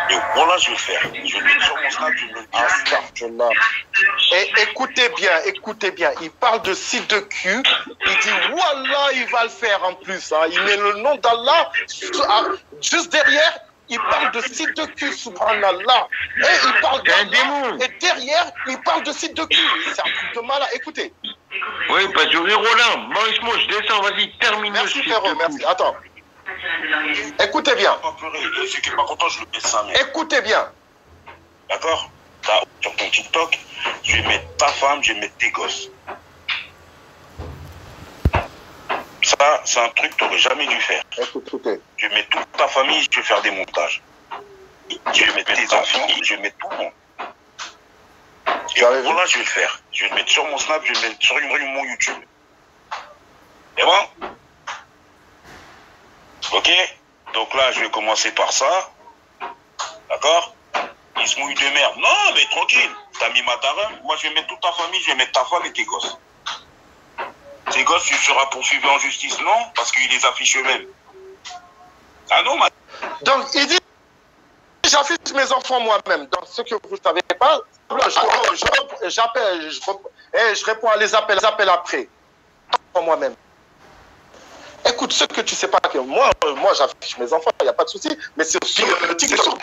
[SPEAKER 3] Et voilà, je vais faire. Je vais mettre sur mon snap, je vais mettre...
[SPEAKER 1] Et écoutez bien. Il parle de site de cul. Il dit, voilà, il va le faire en plus. Hein. Il met le nom d'Allah juste derrière. Il parle de site de cul, subhanallah. Et il parle d'Allah. Et derrière, il parle de site de cul. C'est un truc de malade. Écoutez.
[SPEAKER 5] Oui, parce que Roland, Maurice-moi, je descends, vas-y, termine.
[SPEAKER 1] Merci, frérot, merci. Attends. Écoutez bien.
[SPEAKER 3] Celui qui n'est pas content, je le baisse sa mère.
[SPEAKER 1] Écoutez bien.
[SPEAKER 3] D'accord? Sur ton TikTok, je vais mettre ta femme, je vais mettre tes gosses. Ça, c'est un truc que tu n'aurais jamais dû faire.
[SPEAKER 1] Écoutez.
[SPEAKER 3] Je vais mettre toute ta famille, je vais faire des montages. Je vais mettre tes enfants, je vais mettre tout le monde. Et voilà, je vais le faire. Je vais le mettre sur mon Snap, je vais le mettre sur mon YouTube. Et bon? Ok? Donc là, je vais commencer par ça. D'accord? Il se mouille de merde. Non, mais tranquille. T'as mis ma daronne. Moi, je vais mettre toute ta famille, je vais mettre ta femme et tes gosses. Tes gosses, tu seras poursuivi en justice, non? Parce qu'ils les affichent eux-mêmes. Ah non,
[SPEAKER 1] Donc, il dit, j'affiche mes enfants moi-même. Donc, ce que vous ne savez pas, je réponds à les appels après. Moi-même. Écoute, ce que tu sais pas, que moi j'affiche mes enfants, il n'y a pas de souci, mais c'est aussi TikTok.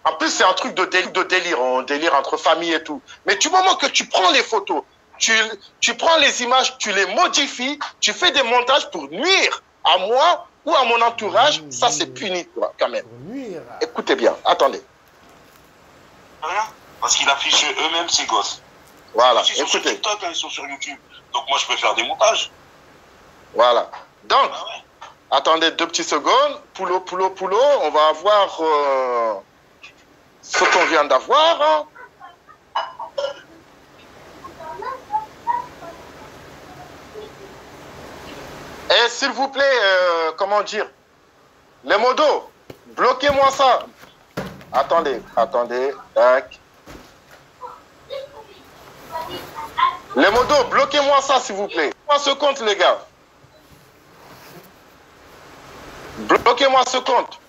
[SPEAKER 1] En plus, c'est un truc de délire, on délire entre familles et tout. Mais du moment que tu prends les photos, tu prends les images, tu les modifies, tu fais des montages pour nuire à moi ou à mon entourage, ça c'est puni, quoi, quand même. Écoutez bien, attendez.
[SPEAKER 3] Rien, parce qu'ils affichent eux-mêmes ces gosses.
[SPEAKER 1] Voilà,
[SPEAKER 3] ils sont
[SPEAKER 1] écoutez.
[SPEAKER 3] sur TikTok, hein, ils sont sur YouTube. Donc moi, je peux faire des montages.
[SPEAKER 1] Voilà. Donc, attendez 2 petites secondes. Poulot, on va avoir ce qu'on vient d'avoir. Hein. Et s'il vous plaît, comment dire, les modos, bloquez-moi ça. Attendez, tac. Les modos, bloquez-moi ça, s'il vous plaît. Bloquez-moi ce compte, les gars. Bloquez-moi ce compte.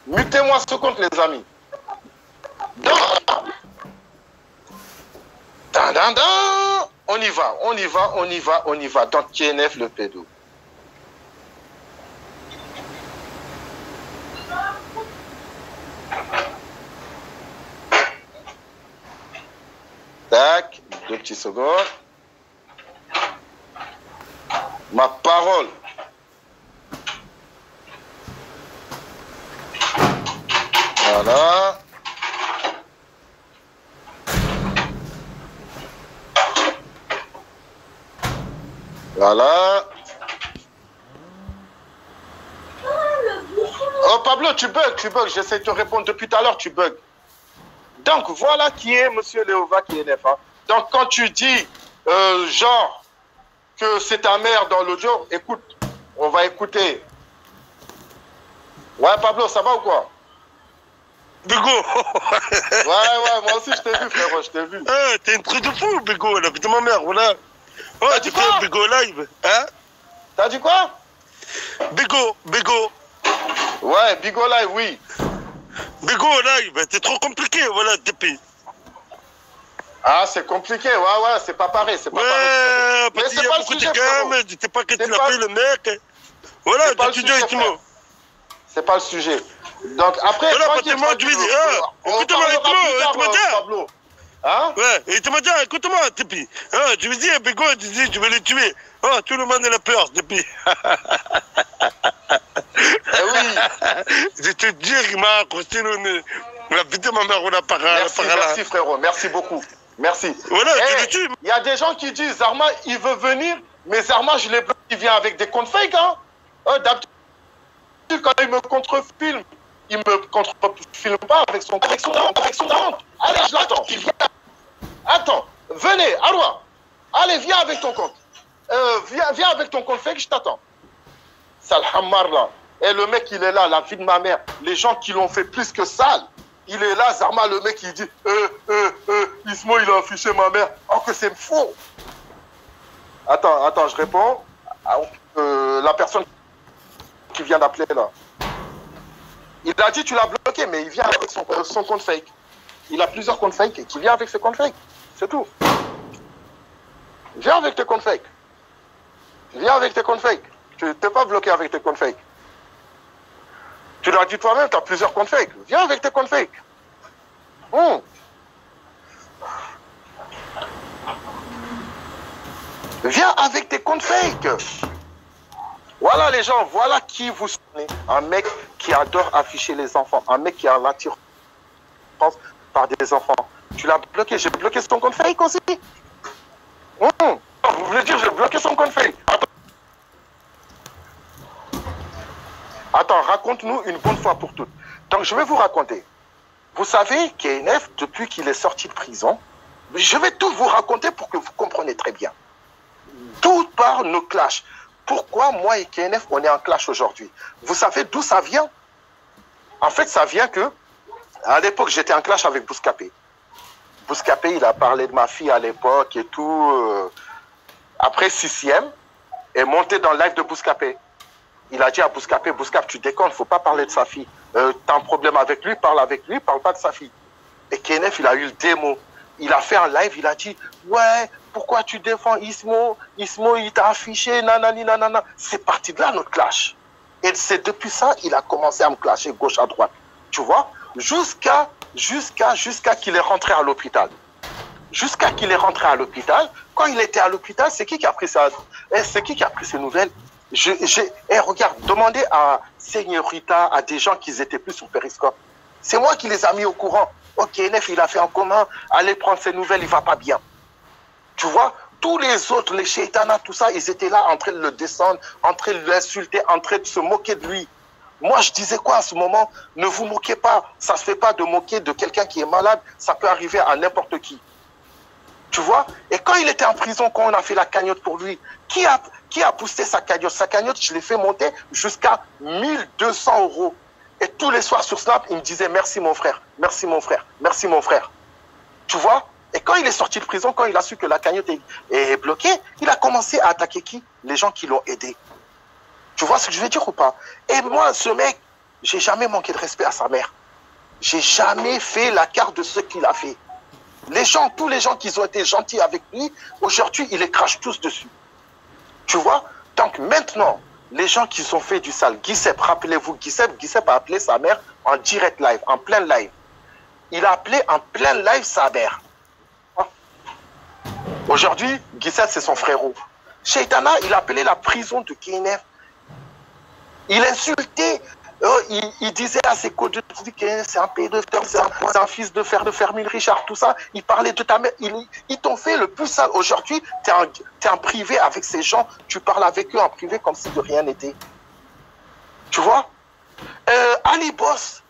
[SPEAKER 1] Mutez-moi ce compte, les amis. On y va. Donc, KNF, le pédo. Tac, 2 petites secondes. Ma parole. Voilà. Voilà. Oh Pablo, tu bugs. J'essaie de te répondre depuis tout à l'heure, tu bugs. Donc voilà qui est Monsieur Léova qui est NF. Hein. Donc quand tu dis genre que c'est ta mère dans l'audio, écoute, on va écouter. Ouais Pablo, ça va ou quoi?
[SPEAKER 7] Bégo.
[SPEAKER 1] Ouais, moi aussi je t'ai vu frérot, je t'ai vu.
[SPEAKER 7] Ah, t'es une truc de fou, Bégo, la vie de ma mère, voilà. Ouais, tu fais un Bégo live, hein?
[SPEAKER 1] T'as dit quoi?
[SPEAKER 7] Bégo.
[SPEAKER 1] Ouais, Bigo live, oui.
[SPEAKER 7] Bégo live, c'est trop compliqué, voilà, TP.
[SPEAKER 1] Ah, c'est compliqué, ouais, c'est pas pareil, c'est pas pareil.
[SPEAKER 7] Parce qu'il y a beaucoup de gammes, je sais pas que tu l'as fait, le mec. Voilà, tu dis justement.
[SPEAKER 1] C'est pas le sujet. Donc après,
[SPEAKER 7] voilà, moi, je lui dis, écoute-moi,
[SPEAKER 1] Pablo. Hein?
[SPEAKER 7] Ouais, il te m'a dit, écoute-moi, Tipi. Je lui dis, Bégo, tu dis, je vais les tuer. Tout le monde a la peur, Tipi.
[SPEAKER 1] Oui.
[SPEAKER 7] Je te dis, il m'a accroché le nez. La vie de ma mère, on a parlé.
[SPEAKER 1] Merci frérot, merci beaucoup. Merci.
[SPEAKER 7] Voilà, tu le tues.
[SPEAKER 1] Il y a des gens qui disent, Zarma, il veut venir, mais Zarma, je l'ai bloqué, il vient avec des comptes fake, hein. D'habitude, quand il me contrefilme, il me contrefilme pas avec son compte. Allez, je l'attends. Attends, venez, Arwa. Allez, viens avec ton compte. Viens avec ton compte fake, je t'attends. Salhamar là. Et le mec, il est là, la vie de ma mère. Les gens qui l'ont fait plus que sale. Il est là, Zarma, le mec, il dit Ismo, il a affiché ma mère. Oh, que c'est faux. Attends, je réponds. La personne qui vient d'appeler là. Il a dit tu l'as bloqué, mais il vient avec son compte fake. Il a plusieurs comptes fake et qui vient avec ses comptes fake. C'est tout. Viens avec tes comptes fake. Viens avec tes comptes fake. Tu n'es pas bloqué avec tes comptes fake. Tu l'as dit toi-même, tu as plusieurs comptes fake. Viens avec tes comptes fake. Viens avec tes comptes fake. Voilà les gens, voilà qui vous souvenez. Un mec qui adore afficher les enfants. Un mec qui a l'attirance par des enfants. Tu l'as bloqué, j'ai bloqué son compte fake aussi. Vous voulez dire j'ai bloqué son compte fake? Attends, raconte-nous une bonne fois pour toutes. Donc je vais vous raconter. Vous savez KNF, depuis qu'il est sorti de prison, je vais tout vous raconter pour que vous compreniez très bien. Tout par nos clashs. Pourquoi moi et KNF, on est en clash aujourd'hui? Vous savez d'où ça vient? En fait, ça vient que, à l'époque, j'étais en clash avec Bouscapé. Bouscapé, il a parlé de ma fille à l'époque et tout. Après 6e, est monté dans le live de Bouscapé. Il a dit à Bouscapé, Bouscapé, tu déconnes, il ne faut pas parler de sa fille. T'as un problème avec lui, parle pas de sa fille. Et KNF, il a eu le démo. Il a fait un live, il a dit, ouais, pourquoi tu défends Ismo? Ismo, il t'a affiché, nanani, nanana. C'est parti de là, notre clash. Et c'est depuis ça, il a commencé à me clasher gauche à droite. Tu vois? Jusqu'à qu'il est rentré à l'hôpital. Jusqu'à qu'il est rentré à l'hôpital. Quand il était à l'hôpital, c'est qui a pris ça? C'est qui a pris ces nouvelles? Regarde, demandez à Señorita, à des gens qui étaient plus sur Periscope. C'est moi qui les ai mis au courant. Ok, NF, il a fait en commun, allez prendre ses nouvelles, il va pas bien. Tu vois, tous les autres, les Shaitana, tout ça, ils étaient là en train de le descendre, en train de l'insulter, en train de se moquer de lui. Moi, je disais quoi à ce moment? Ne vous moquez pas. Ça ne se fait pas de moquer de quelqu'un qui est malade. Ça peut arriver à n'importe qui. Tu vois? Et quand il était en prison, quand on a fait la cagnotte pour lui, qui a boosté sa cagnotte? Sa cagnotte, je l'ai fait monter jusqu'à 1200 €. Et tous les soirs sur Snap, il me disait merci mon frère, merci mon frère, merci mon frère. Tu vois? Et quand il est sorti de prison, quand il a su que la cagnotte est bloquée, il a commencé à attaquer qui? Les gens qui l'ont aidé. Tu vois ce que je veux dire ou pas? Et moi, ce mec, j'ai jamais manqué de respect à sa mère. J'ai jamais fait la carte de ce qu'il a fait. Les gens, tous les gens qui ont été gentils avec lui, aujourd'hui, il les crache tous dessus. Tu vois? Donc maintenant, les gens qui ont fait du sale, Guisep, rappelez-vous, Guisep a appelé sa mère en direct live, en plein live. Il a appelé en plein live sa mère. Aujourd'hui, Guisep, c'est son frérot. Sheitana, il a appelé la prison de KNF. Il insultait, il disait à ses collègues que c'est un pédophile, c'est un fils de Fermine Richard, tout ça. Il parlait de ta mère. Ils t'ont fait le plus sale. Aujourd'hui, tu es en privé avec ces gens. Tu parles avec eux en privé comme si de rien n'était. Tu vois? Ali Boss,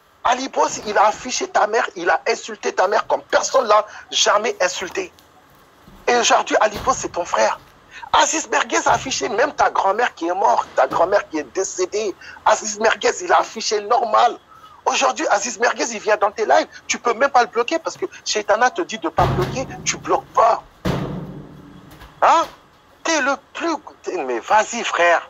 [SPEAKER 1] il a affiché ta mère, il a insulté ta mère comme personne l'a jamais insulté. Et aujourd'hui, Ali Boss, c'est ton frère. Aziz Merguez a affiché même ta grand-mère qui est morte, ta grand-mère qui est décédée. Aziz Merguez, il a affiché normal. Aujourd'hui, Aziz Merguez, il vient dans tes lives. Tu peux même pas le bloquer parce que Sheitana te dit de ne pas bloquer. Tu bloques pas. Hein? T'es le plus... Mais vas-y, frère.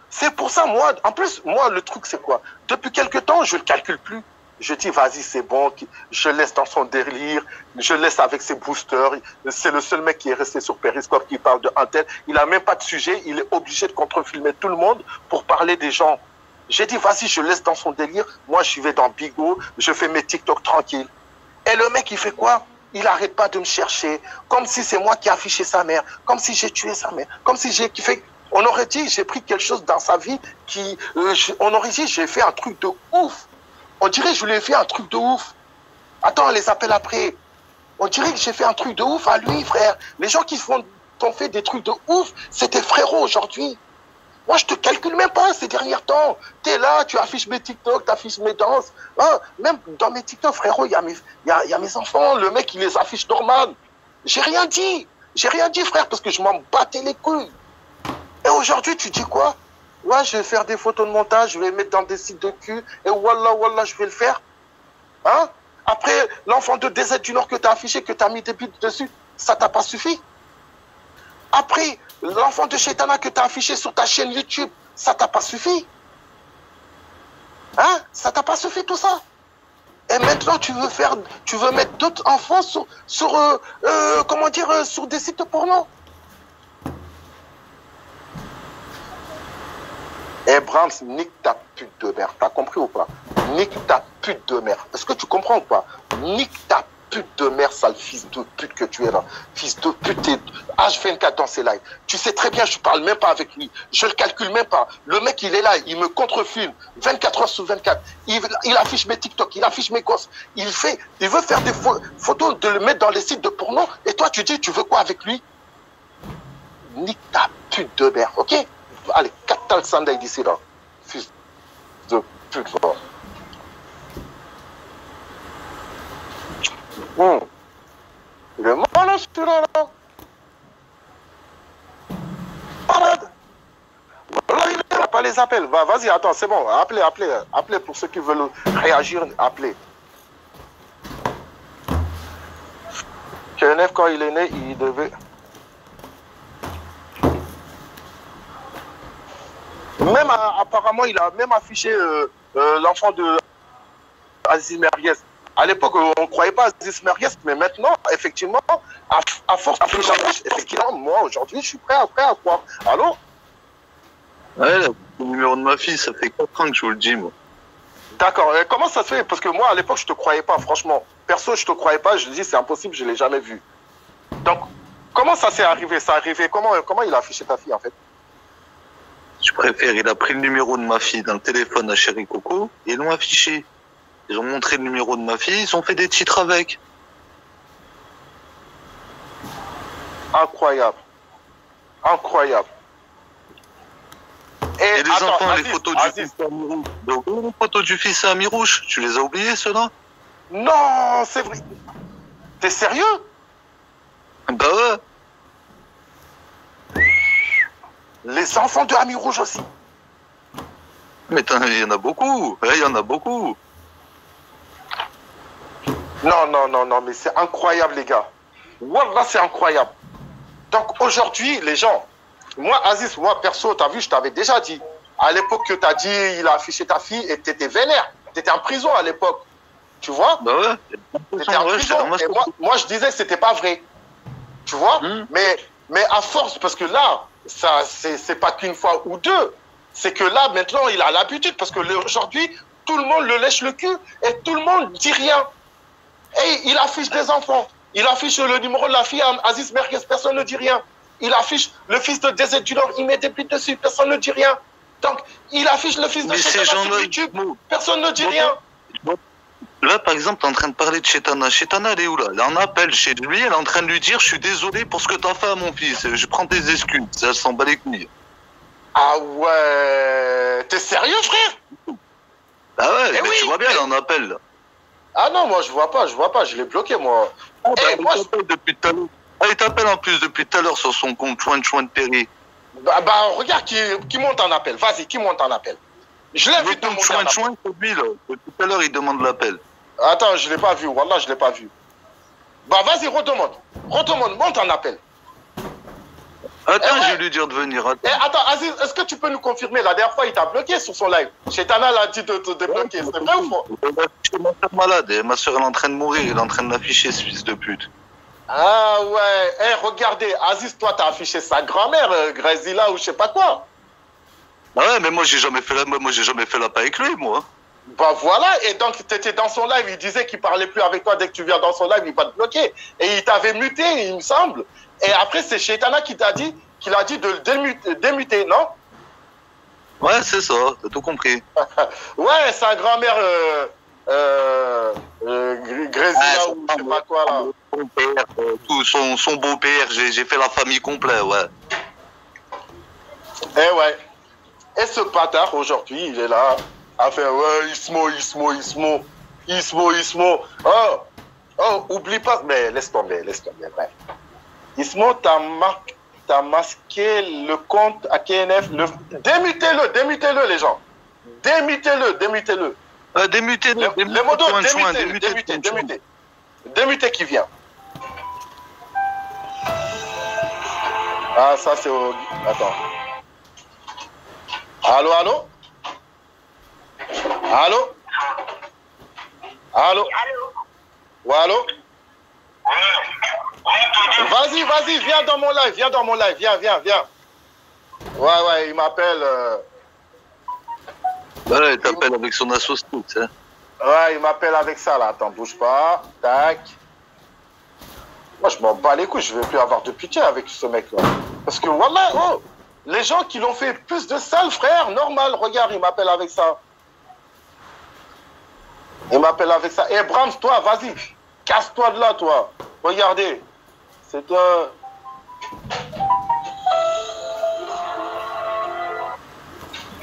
[SPEAKER 1] C'est pour ça, moi, en plus, moi, le truc, c'est quoi? Depuis quelque temps, je ne le calcule plus. Je dis, vas-y, c'est bon, je laisse dans son délire, je laisse avec ses boosters. C'est le seul mec qui est resté sur Periscope qui parle de un tel. Il n'a même pas de sujet, il est obligé de contre-filmer tout le monde pour parler des gens. J'ai dit, vas-y, je laisse dans son délire. Moi, je vais dans Bigo, je fais mes TikTok tranquille. Et le mec, il fait quoi? Il n'arrête pas de me chercher, comme si c'est moi qui ai affiché sa mère, comme si j'ai tué sa mère, comme si j'ai fait... On aurait dit, j'ai pris quelque chose dans sa vie qui... on aurait dit, j'ai fait un truc de ouf. On dirait que je lui ai fait un truc de ouf. Attends, on les appelle après. On dirait que j'ai fait un truc de ouf à lui, frère. Les gens qui t'ont fait des trucs de ouf, c'est tes frérots aujourd'hui. Moi, je te calcule même pas ces derniers temps. Tu es là, tu affiches mes TikTok, tu affiches mes danses. Hein? Même dans mes TikTok, frérot, il y a mes enfants. Le mec, il les affiche normal. J'ai rien dit. J'ai rien dit, frère, parce que je m'en battais les couilles. Et aujourd'hui, tu dis quoi? Ouais, je vais faire des photos de montage, je vais les mettre dans des sites de cul, et wallah, je vais le faire. Hein? Après, l'enfant de DZ du Nord que tu as affiché, que tu as mis des buts dessus, ça t'a pas suffi? Après, l'enfant de Sheitana que tu as affiché sur ta chaîne YouTube, ça t'a pas suffi? Hein? Ça t'a pas suffi tout ça? Et maintenant, tu veux mettre d'autres enfants sur des sites de porno? Eh Brahms, nique ta pute de merde. T'as compris ou pas? Nique ta pute de merde. Est-ce que tu comprends ou pas? Nique ta pute de merde, sale fils de pute que tu es là. Fils de pute, t'es H24 dans ses lives. Tu sais très bien, je parle même pas avec lui. Je le calcule même pas. Le mec, il est là, il me contrefilme 24 heures sur 24. Il affiche mes TikTok, il affiche mes gosses. Il veut faire des photos, de le mettre dans les sites de porno. Et toi, tu dis, tu veux quoi avec lui? Nique ta pute de merde, ok? Allez, 4 tal Sunday d'ici là. Fils de pute, va. Il est malade, celui-là, là. Malade. Voilà, il n'a pas les appels. Vas-y, attends, c'est bon. Appelez pour ceux qui veulent réagir, appelez. KNF, quand il est né, il devait... Même apparemment, il a même affiché l'enfant de Aziz Merguez. À l'époque, on ne croyait pas à Aziz Merguez, mais maintenant, effectivement, à force d'afficher la bouche, effectivement, moi, aujourd'hui, je suis prêt à croire. Allô?
[SPEAKER 2] Ouais, le numéro de ma fille, ça fait 4 ans que je vous le dis, moi.
[SPEAKER 1] D'accord. Comment ça se fait? Parce que moi, à l'époque, je ne te croyais pas, franchement. Perso, je ne te croyais pas. Je dis, c'est impossible, je ne l'ai jamais vu. Donc, comment ça s'est arrivé? Ça arrivé comment il a affiché ta fille, en fait?
[SPEAKER 2] Je préfère, il a pris le numéro de ma fille dans le téléphone à Chéri Coco et ils l'ont affiché. Ils ont montré le numéro de ma fille, ils ont fait des titres avec.
[SPEAKER 1] Incroyable. Incroyable.
[SPEAKER 2] Et les
[SPEAKER 1] attends,
[SPEAKER 2] enfants,
[SPEAKER 1] Aziz,
[SPEAKER 2] les photos du fils à Amirouche. Les photos du fils à Amirouche, tu les as oubliées, ceux-là?
[SPEAKER 1] Non, c'est vrai. T'es sérieux?
[SPEAKER 2] Bah ouais.
[SPEAKER 1] Les enfants de Ami Rouge aussi.
[SPEAKER 2] Mais il y en a beaucoup. Il y en a beaucoup.
[SPEAKER 1] Non, mais c'est incroyable, les gars. Wallah, c'est incroyable. Donc aujourd'hui, les gens, moi, Aziz, moi, perso, t'as vu, je t'avais déjà dit. À l'époque que t'as dit, il a affiché ta fille et t'étais vénère. T'étais en prison à l'époque. Tu vois?
[SPEAKER 2] Bah ouais.
[SPEAKER 1] T'étais en prison. Et moi, je disais que c'était pas vrai. Tu vois? Mais à force, parce que là, ça, c'est pas qu'une fois ou deux. C'est que là, maintenant, il a l'habitude. Parce que aujourd'hui, tout le monde le lèche le cul et tout le monde dit rien. Et il affiche des enfants. Il affiche le numéro de la fille à Aziz Merguez, personne ne dit rien. Il affiche le fils de DZ du Nord, il met des buts dessus, personne ne dit rien. Donc, il affiche le fils de Chetana sur YouTube, personne ne dit rien.
[SPEAKER 2] Là, par exemple, tu es en train de parler de Chetana. Chetana, elle est où là? Elle est en appel chez lui, elle est en train de lui dire, je suis désolé pour ce que tu as fait à mon fils, je prends tes excuses. Elle s'en bat les couilles.
[SPEAKER 1] Ah ouais, t'es sérieux, frère?
[SPEAKER 2] Ah ouais, mais
[SPEAKER 1] oui,
[SPEAKER 2] tu vois bien, elle est en appel là.
[SPEAKER 1] Ah non, moi je vois pas, je l'ai bloqué moi.
[SPEAKER 2] Ah, bah, il t'appelle depuis tout à l'heure. Ah, il t'appelle en plus depuis tout à l'heure sur son compte Chouin de Perry.
[SPEAKER 1] Bah regarde qui monte en appel, vas-y, qui monte en appel. Je l'ai vu de monter en appel.
[SPEAKER 2] Chouin, c'est lui là. Depuis tout à l'heure, il demande l'appel.
[SPEAKER 1] Attends, je l'ai pas vu, wallah, je l'ai pas vu. Bah vas-y, redemande, monte en appel.
[SPEAKER 2] Attends, je vais lui dire de venir.
[SPEAKER 1] Attends, Aziz, est-ce que tu peux nous confirmer? La dernière fois, il t'a bloqué sur son live. Chetana l'a dit de te débloquer. C'est vrai ou faux?
[SPEAKER 2] Ma soeur malade. Et ma soeur, elle est en train de mourir. Elle est en train de l'afficher, ce fils de pute.
[SPEAKER 1] Ah ouais. Regardez, Aziz, toi, t'as affiché sa grand-mère, Grésila ou je sais pas quoi.
[SPEAKER 2] Ah ouais, mais moi, j'ai jamais fait la paix avec lui, moi.
[SPEAKER 1] Bah voilà. Et donc, t'étais dans son live. Il disait qu'il parlait plus avec toi. Dès que tu viens dans son live, il va te bloquer. Et il t'avait muté, il me semble. Et après, c'est Chetana qui t'a dit, qu'il a dit de le démuter, non?
[SPEAKER 2] Ouais, c'est ça, t'as tout compris.
[SPEAKER 1] Ouais, sa grand-mère Grésila ou je sais pas quoi là.
[SPEAKER 2] Son père, tout son beau-père, j'ai fait la famille complète, ouais.
[SPEAKER 1] Eh ouais. Et ce bâtard aujourd'hui, il est là à faire ouais, Ismo. Oh, oublie pas, mais laisse tomber, bref. Ismo, t'as masqué le compte à KNF. Démutez-le, les gens. Démutez-le.
[SPEAKER 2] Démutez-le.
[SPEAKER 1] Les modos, démutez qui vient. Ah, ça c'est au... Attends. Allô? Ouais, allô? Vas-y, viens dans mon live, viens. Ouais, il m'appelle...
[SPEAKER 2] Ouais, il t'appelle avec son associé, tu sais.
[SPEAKER 1] Ouais, il m'appelle avec ça, là. Attends, bouge pas. Tac. Moi, je m'en bats les couilles, je vais plus avoir de pitié avec ce mec-là. Parce que, voilà, les gens qui l'ont fait plus de sale, frère, normal, regarde, il m'appelle avec ça. Et Brahms, toi, vas-y, casse-toi de là, toi. Regardez. C'est toi.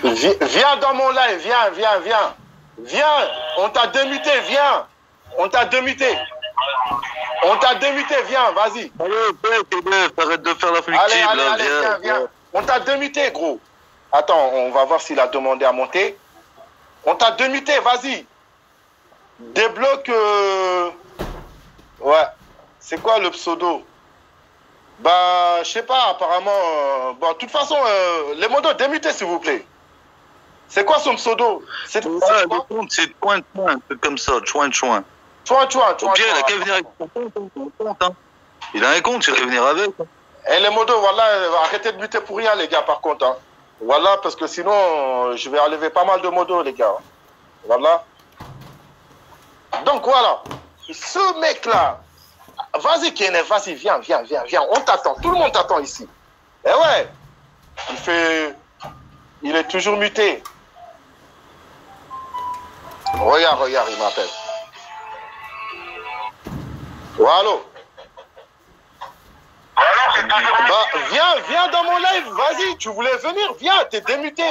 [SPEAKER 1] Viens dans mon live, viens. On t'a démuté, viens. Viens, vas-y.
[SPEAKER 2] Allez, arrête de faire la fluctive,
[SPEAKER 1] allez, viens. On t'a démuté, gros. Attends, on va voir s'il a demandé à monter. On t'a démuté, vas-y. Débloque... Ouais. C'est quoi le pseudo? Bah, je sais pas, apparemment... Bon, de toute façon, les modos, démutez, s'il vous plaît. C'est quoi son pseudo?
[SPEAKER 2] Le compte, c'est Chouin, un truc comme ça, Chouin.
[SPEAKER 1] Chouin.
[SPEAKER 2] Il a qu'à venir avec son compte, hein. Il a un compte, il va venir avec.
[SPEAKER 1] Et les modos, voilà, arrêtez de buter pour rien, les gars, par contre. Hein. Voilà, parce que sinon, je vais enlever pas mal de modos, les gars. Voilà. Donc, voilà. Ce mec-là, vas-y, KNF, vas-y, viens. On t'attend. Tout le monde t'attend ici. Eh ouais. Il est toujours muté. Regarde, il m'appelle. Oh, allô? Bah, viens dans mon live, vas-y, tu voulais venir, viens, t'es démuté,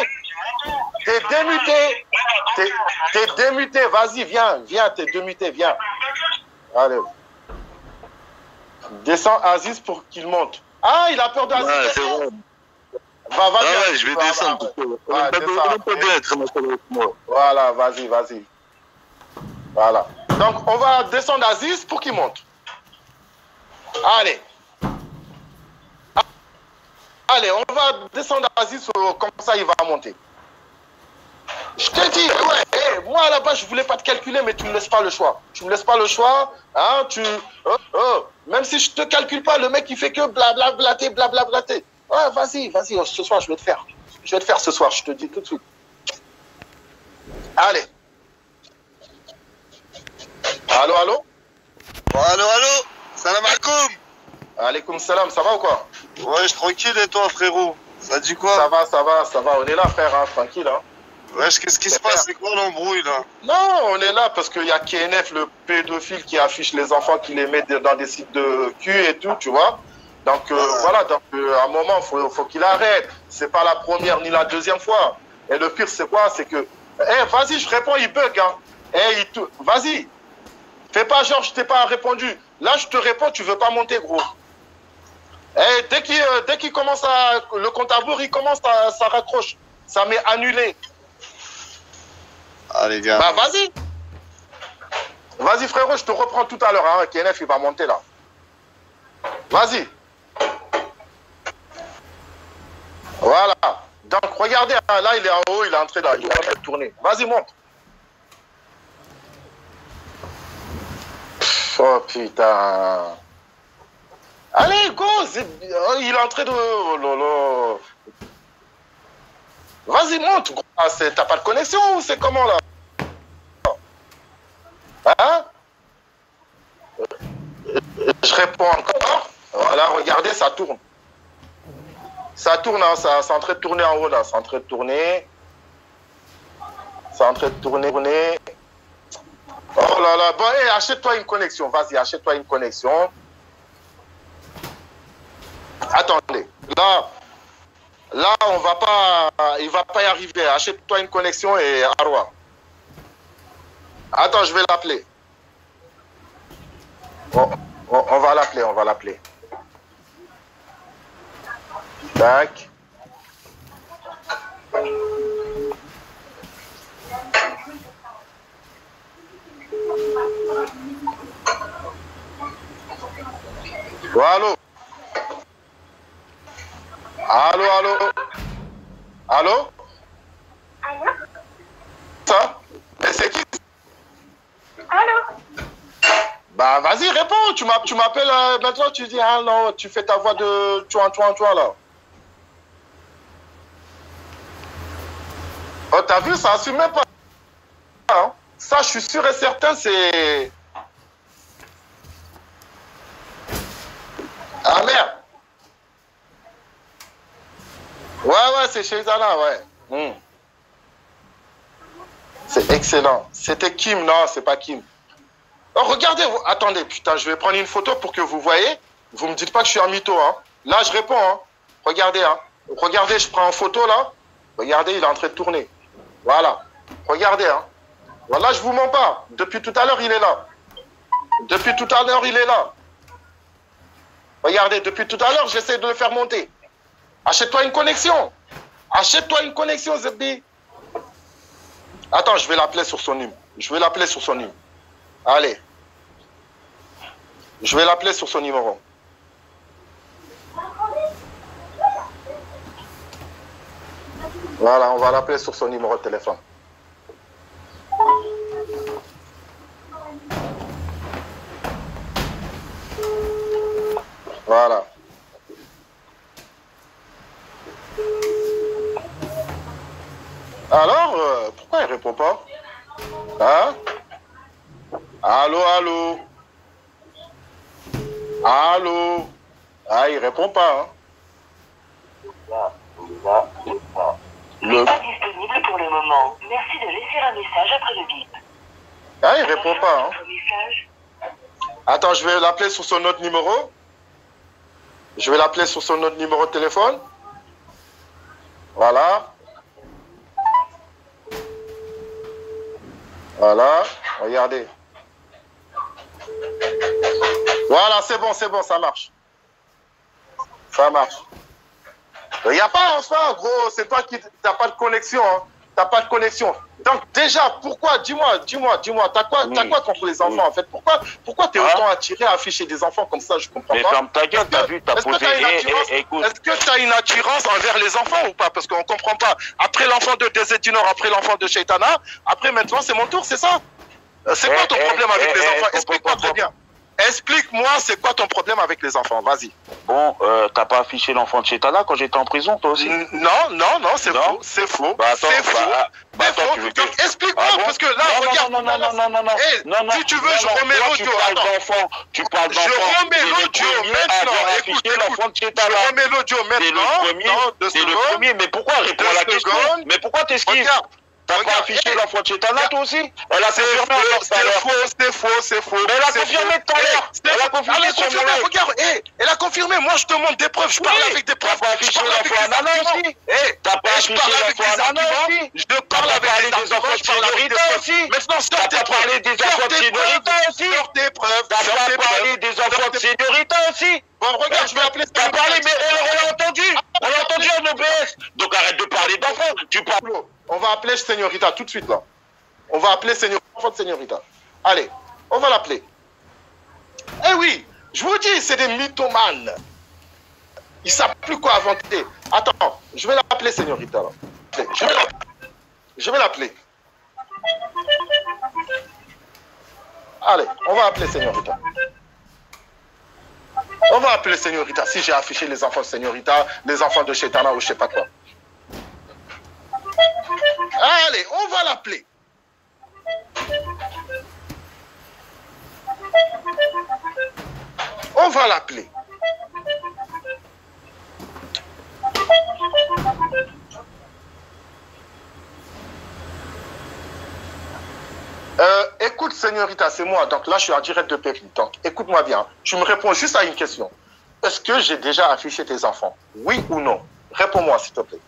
[SPEAKER 1] vas-y, viens, t'es démuté, viens. Allez. Descends Aziz pour qu'il monte. Ah, il a peur d'Aziz.
[SPEAKER 2] Ouais, c'est vrai.
[SPEAKER 1] Va, vas-y.
[SPEAKER 2] Ah ouais, je vais descendre.
[SPEAKER 1] Voilà, vas-y. Voilà. Donc, on va descendre Aziz pour qu'il monte. Allez. Allez, on va descendre Aziz, comme ça il va monter. Je te dis, ouais, moi à la base je voulais pas te calculer, mais tu me laisses pas le choix. Tu me laisses pas le choix, hein, même si je te calcule pas, le mec il fait que blablablater. Ouais, vas-y, ce soir je vais te faire. Je vais te faire ce soir, je te dis tout de suite. Allez. Allô.
[SPEAKER 7] Allô. Salam alaikum.
[SPEAKER 1] Alaikum salam, ça va ou quoi?
[SPEAKER 7] Ouais, je tranquille et toi, frérot? Ça dit quoi?
[SPEAKER 1] Ça va. On est là, frère, hein, tranquille, hein.
[SPEAKER 7] Wesh, qu'est-ce qui se passe? C'est quoi l'embrouille, là?
[SPEAKER 1] Non, on est là parce qu'il y a KNF, le pédophile, qui affiche les enfants, qui les met dans des sites de cul et tout, tu vois. Donc, voilà, donc, à un moment, faut qu'il arrête. C'est pas la première ni la deuxième fois. Et le pire, c'est quoi? C'est que, vas-y, je réponds, il bug, hein. Vas-y. Fais pas genre, je t'ai pas répondu. Là, je te réponds, tu veux pas monter, gros. Dès qu'il commence le compte à rebours, il commence ça raccroche. Ça m'est annulé.
[SPEAKER 7] Allez, gars.
[SPEAKER 1] Bah, vas-y. Vas-y, frérot, je te reprends tout à l'heure. Hein. KNF, il va monter là. Vas-y. Voilà. Donc, regardez, hein, là, il est en haut, il est entré là. Il est en train de tourner. Vas-y, monte. Oh, putain. Allez, go. Il est en train de... Oh, lolo. Vas-y, monte. Ah, t'as pas de connexion ou c'est comment, là? Hein? Je réponds encore. Voilà, regardez, ça tourne. Ça tourne, hein, c'est en train de tourner en haut, là. C'est en train de tourner. C'est en train de tourner. Oh là là. Bon, achète-toi une connexion. Vas-y, achète-toi une connexion. Attendez. Là, on va pas... Il va pas y arriver. Achète-toi une connexion et Arwa. Attends, je vais l'appeler. On va l'appeler. Tac. Oh, allô? Allô? Ça? Mais c'est qui?
[SPEAKER 8] Allô?
[SPEAKER 1] Bah vas-y, réponds. Tu m'appelles maintenant, tu dis, ah non, tu fais ta voix de chouan là. Oh, t'as vu, ça assume même pas. Hein? Ça, je suis sûr et certain, c'est... Ah merde. Ouais, c'est chez Zana, ouais. C'est excellent. C'était Kim, non, c'est pas Kim. Oh, regardez, attendez, putain, je vais prendre une photo pour que vous voyez. Vous me dites pas que je suis un mytho, hein. Là, je réponds, hein. Regardez, hein. Regardez, je prends en photo, là. Regardez, il est en train de tourner. Voilà. Regardez, hein. Voilà, je vous mens pas. Depuis tout à l'heure, il est là. Regardez, depuis tout à l'heure, j'essaie de le faire monter. Achète-toi une connexion. Zebbi. Attends, je vais l'appeler sur son numéro. Allez. Je vais l'appeler sur son numéro. Voilà, on va l'appeler sur son numéro de téléphone. Voilà. Alors, pourquoi il répond pas? Hein? Allô? Ah, il répond pas, hein?
[SPEAKER 8] Il n'est pas disponible pour le moment. Merci de laisser un message après le bip.
[SPEAKER 1] Ah, il répond pas, hein? Attends, je vais l'appeler sur son autre numéro. De téléphone. Voilà, regardez. Voilà, c'est bon, ça marche. Ça marche. Il n'y a pas enfin, gros, c'est toi qui n'as pas de connexion. Hein. T'as pas de connexion. Donc déjà, pourquoi, dis-moi, t'as quoi contre les enfants en fait? Pourquoi t'es autant attiré à afficher des enfants comme ça? Je comprends pas.
[SPEAKER 9] Mais ferme ta gueule, t'as vu, t'as posé.
[SPEAKER 1] Est-ce que t'as une attirance envers les enfants ou pas? Parce qu'on comprend pas. Après l'enfant de DZ du Nord, après l'enfant de Shaitana, après maintenant c'est mon tour, c'est ça? C'est quoi ton problème avec les enfants? Explique-moi très bien. Explique-moi, c'est quoi ton problème avec les enfants? Vas-y.
[SPEAKER 9] Bon, t'as pas affiché l'enfant de Shaitana quand j'étais en prison, toi aussi?
[SPEAKER 1] Non, c'est faux. C'est faux.
[SPEAKER 9] Bah attends,
[SPEAKER 1] c'est faux.
[SPEAKER 9] Bah, attends, tu veux que...
[SPEAKER 1] Explique-moi, parce que là, regarde.
[SPEAKER 9] Non,
[SPEAKER 1] si tu veux, je remets l'audio.
[SPEAKER 9] Tu parles d'enfant.
[SPEAKER 1] Je remets l'audio maintenant. Écoute, je remets l'audio maintenant.
[SPEAKER 9] C'est le premier. Mais pourquoi répondre à la question? Mais pourquoi t'esquives? T'as pas affiché l'enfant de Shaitana, toi aussi? Elle a confirmé tout à l'heure.
[SPEAKER 1] C'est faux.
[SPEAKER 9] Mais elle a confirmé tout à l'heure. Elle a confirmé sur mon live.
[SPEAKER 1] Regarde, elle a confirmé. Moi, je te montre des preuves. Je parle avec des preuves.
[SPEAKER 9] T'as pas affiché l'enfant Anana aussi? T'as pas affiché l'enfant Anana aussi?
[SPEAKER 1] Je parle avec des enfants.
[SPEAKER 9] Je parle avec des enfants aussi.
[SPEAKER 1] Maintenant, sors tes preuves.
[SPEAKER 9] T'as pas parlé des enfants de Señorita aussi?
[SPEAKER 1] Sors tes preuves.
[SPEAKER 9] T'as pas parlé des enfants de Señorita aussi?
[SPEAKER 1] Bon, regarde, je vais appeler.
[SPEAKER 9] T'as parlé, mais on l'a entendu. On l'a entendu en OBS. Donc arrête de parler d'enfants. Tu parles.
[SPEAKER 1] On va appeler Señorita tout de suite là. On va appeler Señorita. Allez, on va l'appeler. Eh oui, je vous dis, c'est des mythomanes. Ils savent plus quoi inventer. Attends, je vais l'appeler Señorita là. Je vais l'appeler. Allez, on va appeler Señorita. On va appeler Señorita. Si j'ai affiché les enfants de Señorita, les enfants de Shaitana ou je sais pas quoi. Allez, on va l'appeler. On va l'appeler. Écoute, Señorita, c'est moi. Donc là, je suis en direct de Pépi. Donc, écoute-moi bien. Tu me réponds juste à une question. Est-ce que j'ai déjà affiché tes enfants? Oui ou non? Réponds-moi, s'il te plaît.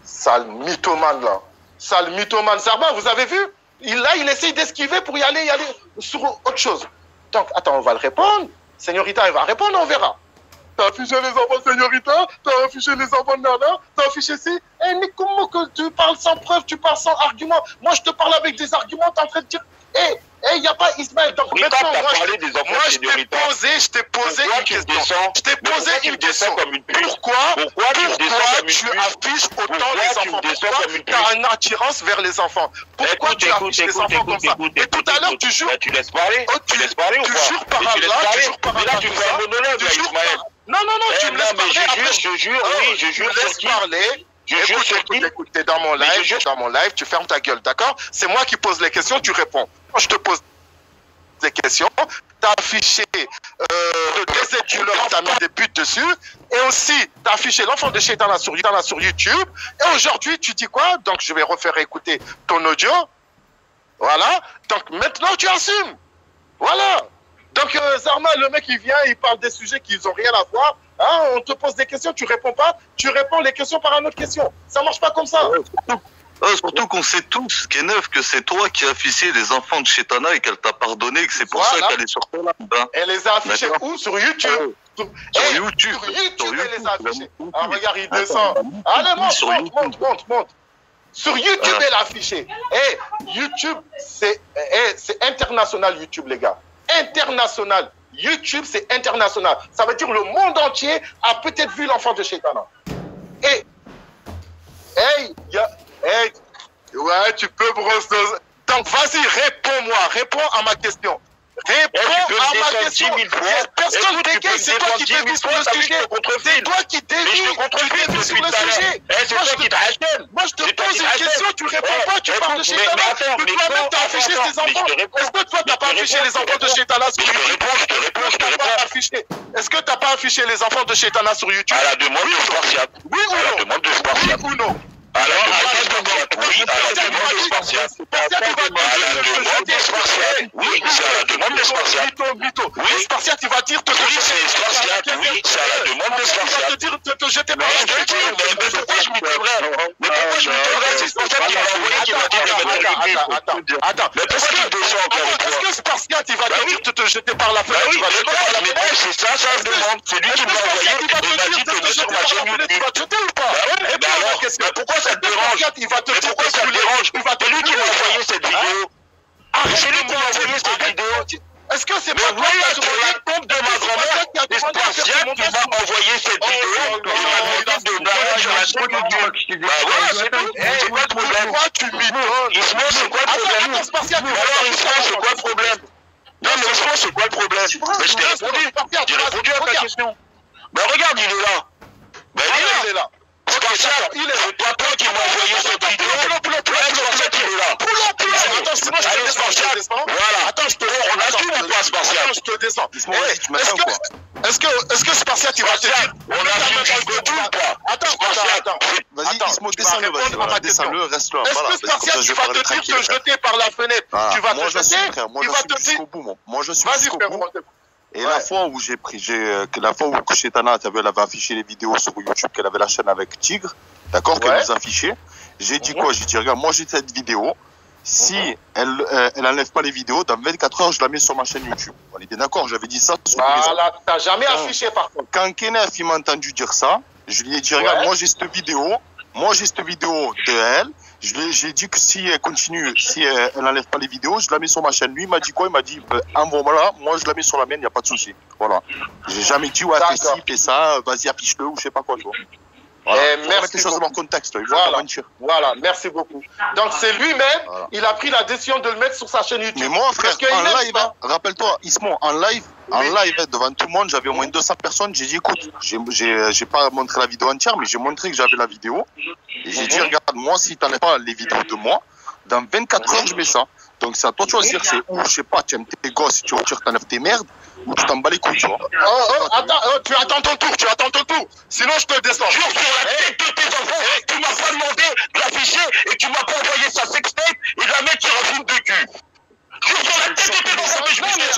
[SPEAKER 1] Sale mythomane, là. Sale mythomane. Zarba, vous avez vu? Il essaye d'esquiver pour y aller sur autre chose. Donc, attends, on va le répondre. Señorita, elle va répondre, on verra. T'as affiché les enfants de Señorita, t'as affiché les enfants de Nana, t'as affiché ci. Eh, mais comment que tu parles sans preuve, tu parles sans argument? Moi, je te parle avec des arguments, t'es en train de dire... il n'y a pas Ismaël. Donc maintenant, moi, je t'ai posé une question. Je t'ai posé une question. Pourquoi tu affiches autant les enfants? Pourquoi tu as une attirance vers les enfants? Pourquoi tu affiches les enfants comme ça? Et tout à l'heure, tu jures...
[SPEAKER 9] Tu laisses parler? Tu laisses parler ou pas?
[SPEAKER 1] Tu jures par là,
[SPEAKER 9] mais là, tu fais un monologue, Ismaël.
[SPEAKER 1] Non, tu me laisses parler.
[SPEAKER 9] Je jure, oui, je jure.
[SPEAKER 1] Tu me laisses parler. Écoute, t'es dans mon live, tu fermes ta gueule, d'accord? C'est moi qui pose les questions, tu réponds. Moi, je te pose des questions, t'as affiché le DZ du Nord, t'as mis des buts dessus, et aussi, t'as affiché l'enfant de Shaitana sur YouTube, et aujourd'hui, tu dis quoi? Donc, je vais refaire écouter ton audio, voilà, donc maintenant, tu assumes, voilà. Donc, Zarma, le mec, il vient, il parle des sujets qui n'ont rien à voir. Hein, on te pose des questions, tu réponds pas. Tu réponds les questions par une autre question. Ça marche pas comme ça.
[SPEAKER 2] Surtout qu'on sait tous, Kenef, que c'est toi qui as affiché les enfants de Shaitana et qu'elle t'a pardonné, que c'est pour ça qu'elle est sur ton live. Hein.
[SPEAKER 1] Elle les a affichés où? Sur YouTube.
[SPEAKER 2] Sur YouTube.
[SPEAKER 1] Sur YouTube, elle les a affichés. Ah, regarde, il descend. Allez, monte. Sur YouTube, elle a affiché. YouTube, c'est international, YouTube, les gars. International. YouTube, c'est international. Ça veut dire le monde entier a peut-être vu l'enfant de Shaitana. Ouais, tu peux brosser. Donc, vas-y, réponds à ma question. Réponds à ma question. Personne t'égaye, c'est toi qui dévie sur le sujet. C'est toi qui dévie sur le sujet.
[SPEAKER 9] C'est toi qui t'achètes.
[SPEAKER 1] Moi, je te pose une question, tu réponds pas, tu parles de Shaitana. Que toi-même, t'as affiché tes enfants. Est-ce que toi, t'as pas affiché les enfants de Shaitana sur YouTube? Est-ce que t'as pas affiché les enfants de Shaitana sur YouTube?
[SPEAKER 9] À la demande de Spartiate.
[SPEAKER 1] Oui ou non?
[SPEAKER 9] À la demande de Spartiate. Oui, c'est à la demande de Spartiate.
[SPEAKER 1] Mytho. Oui, Spartiate, il va dire...
[SPEAKER 9] Oui, c'est Spartiate. Oui, c'est à la demande de Spartiate.
[SPEAKER 1] Il va te dire de te jeter par
[SPEAKER 9] la fenêtre. Mais pourquoi je m'y c'est Spartiate qui m'a envoyé qui m'a dit de mettre le vidéo.
[SPEAKER 1] Attends.
[SPEAKER 9] Mais pourquoi tu descends encore une fois?
[SPEAKER 1] Est-ce que Spartiate, il va te dire de te jeter par la fenêtre?
[SPEAKER 9] Oui, mais c'est ça, je demande. C'est lui qui m'a envoyé, il m'a dit de le sur ma chaîne YouTube.
[SPEAKER 1] Tu vas te jeter ou pas?
[SPEAKER 9] Pourquoi ça te dérange? Pourquoi ça te dérange? C'est lui qui m'a envoyé cette vidéo. C'est lui qui m'a envoyé cette vidéo.
[SPEAKER 1] Est-ce que c'est
[SPEAKER 9] pas
[SPEAKER 1] toi qui as
[SPEAKER 9] sur la compte de ma grand-mère, c'est Spartiate qui m'a envoyé cette vidéo que je m'a dit de barrage sur la chaîne YouTube. Bah ouais, c'est tout. C'est quoi le problème?
[SPEAKER 1] Pourquoi tu m'étonnes?
[SPEAKER 9] Ismo, c'est quoi le problème? Alors, Ismo, c'est quoi le problème? Non, mais Ismo, c'est quoi le problème? Mais je t'ai répondu. J'ai répondu à ta question. Bah regarde, il est là. Bah il est là. Spartiate, c'est pas toi qui m'as envoyé cette vidéo. Spartiate, il est là.
[SPEAKER 1] Attends, sinon je te descends.
[SPEAKER 9] Voilà. Attends, je te on assume ou pas, Spartiate?
[SPEAKER 1] Je te descends. Est-ce que Spartiate, il va te dire?
[SPEAKER 9] On assume jusqu'au bout ou pas?
[SPEAKER 1] Attends.
[SPEAKER 10] Vas-y, Ismo, descends-le, vas-y. Descends-le, reste là.
[SPEAKER 1] Est-ce que Spartiate, il va te dire de te jeter par la fenêtre? Tu vas te jeter?
[SPEAKER 10] Moi, je suis jusqu'au bout, moi. Je suis jusqu'au bout. Et
[SPEAKER 1] Ouais.
[SPEAKER 10] la fois où la fois où Chetana, elle avait affiché les vidéos sur YouTube, qu'elle avait la chaîne avec Tigre, d'accord, qu'elle nous affichait, j'ai dit quoi? J'ai dit, regarde, moi j'ai cette vidéo, si elle enlève pas les vidéos, dans 24 heures, je la mets sur ma chaîne YouTube. On est bien d'accord, j'avais dit ça sur les
[SPEAKER 1] Voilà, t'as jamais affiché par contre.
[SPEAKER 10] Quand Kenneth, il m'a entendu dire ça, je lui ai dit, regarde, moi j'ai cette vidéo de elle. J'ai dit que si elle continue, si elle n'enlève pas les vidéos, je la mets sur ma chaîne. Lui, il m'a dit quoi? Il m'a dit, envoie-moi, moi je la mets sur la mienne, il n'y a pas de souci. Voilà. J'ai jamais dit, ouais, fais ci, fais ça, vas-y, affiche-le, ou je sais pas quoi, tu vois. Voilà. Merci les choses dans le contexte, il faut pas mentir.
[SPEAKER 1] Voilà, merci beaucoup. Donc c'est lui-même, il a pris la décision de le mettre sur sa chaîne YouTube.
[SPEAKER 10] Mais moi, frère, en live, rappelle-toi, Ismo, en live, devant tout le monde, j'avais au moins 200 personnes. J'ai dit, écoute, j'ai pas montré la vidéo entière, mais j'ai montré que j'avais la vidéo. Et j'ai dit, regarde, moi, si t'enlèves pas les vidéos de moi, dans 24 heures, je mets ça. Donc c'est à toi de choisir, c'est où, je sais pas, tu aimes tes gosses, tu retires, t'enlèves tes merdes, ou tu t'en bats les couilles, tu vois.
[SPEAKER 1] Tu attends ton tour, sinon je te descends.
[SPEAKER 9] Jure sur la tête de tes enfants, tu m'as pas demandé de l'afficher et tu m'as pas envoyé sa sextape et de la mettre sur un film de cul. Jure sur la tête de tes enfants, mais je me suis dit,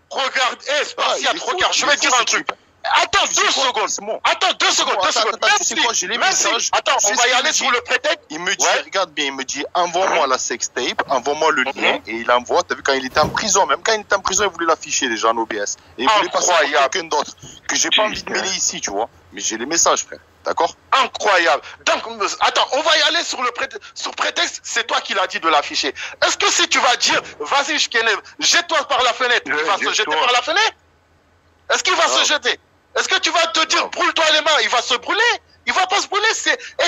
[SPEAKER 1] regarde, Spartiate, regarde, je vais te dire un truc. Attends 2 secondes. Attends 2 secondes. Attends, on va y aller sur le prétexte.
[SPEAKER 10] Il me dit, regarde bien, il me dit, envoie-moi la sextape, envoie-moi le lien, et il envoie. T'as vu, quand il était en prison, même quand il était en prison, il voulait l'afficher déjà en OBS. Et il voulait passer à quelqu'un d'autre, que j'ai pas envie de mêler ici, tu vois. Mais j'ai les messages, frère. D'accord?
[SPEAKER 1] Incroyable. Donc, attends, on va y aller sur le prétexte, c'est toi qui l'as dit de l'afficher. Est-ce que si tu vas dire, vas-y, jette-toi par la fenêtre, il va se jeter par la fenêtre? Est-ce qu'il va se jeter? Est-ce que tu vas te dire, brûle-toi les mains, il va se brûler? Il va pas se brûler,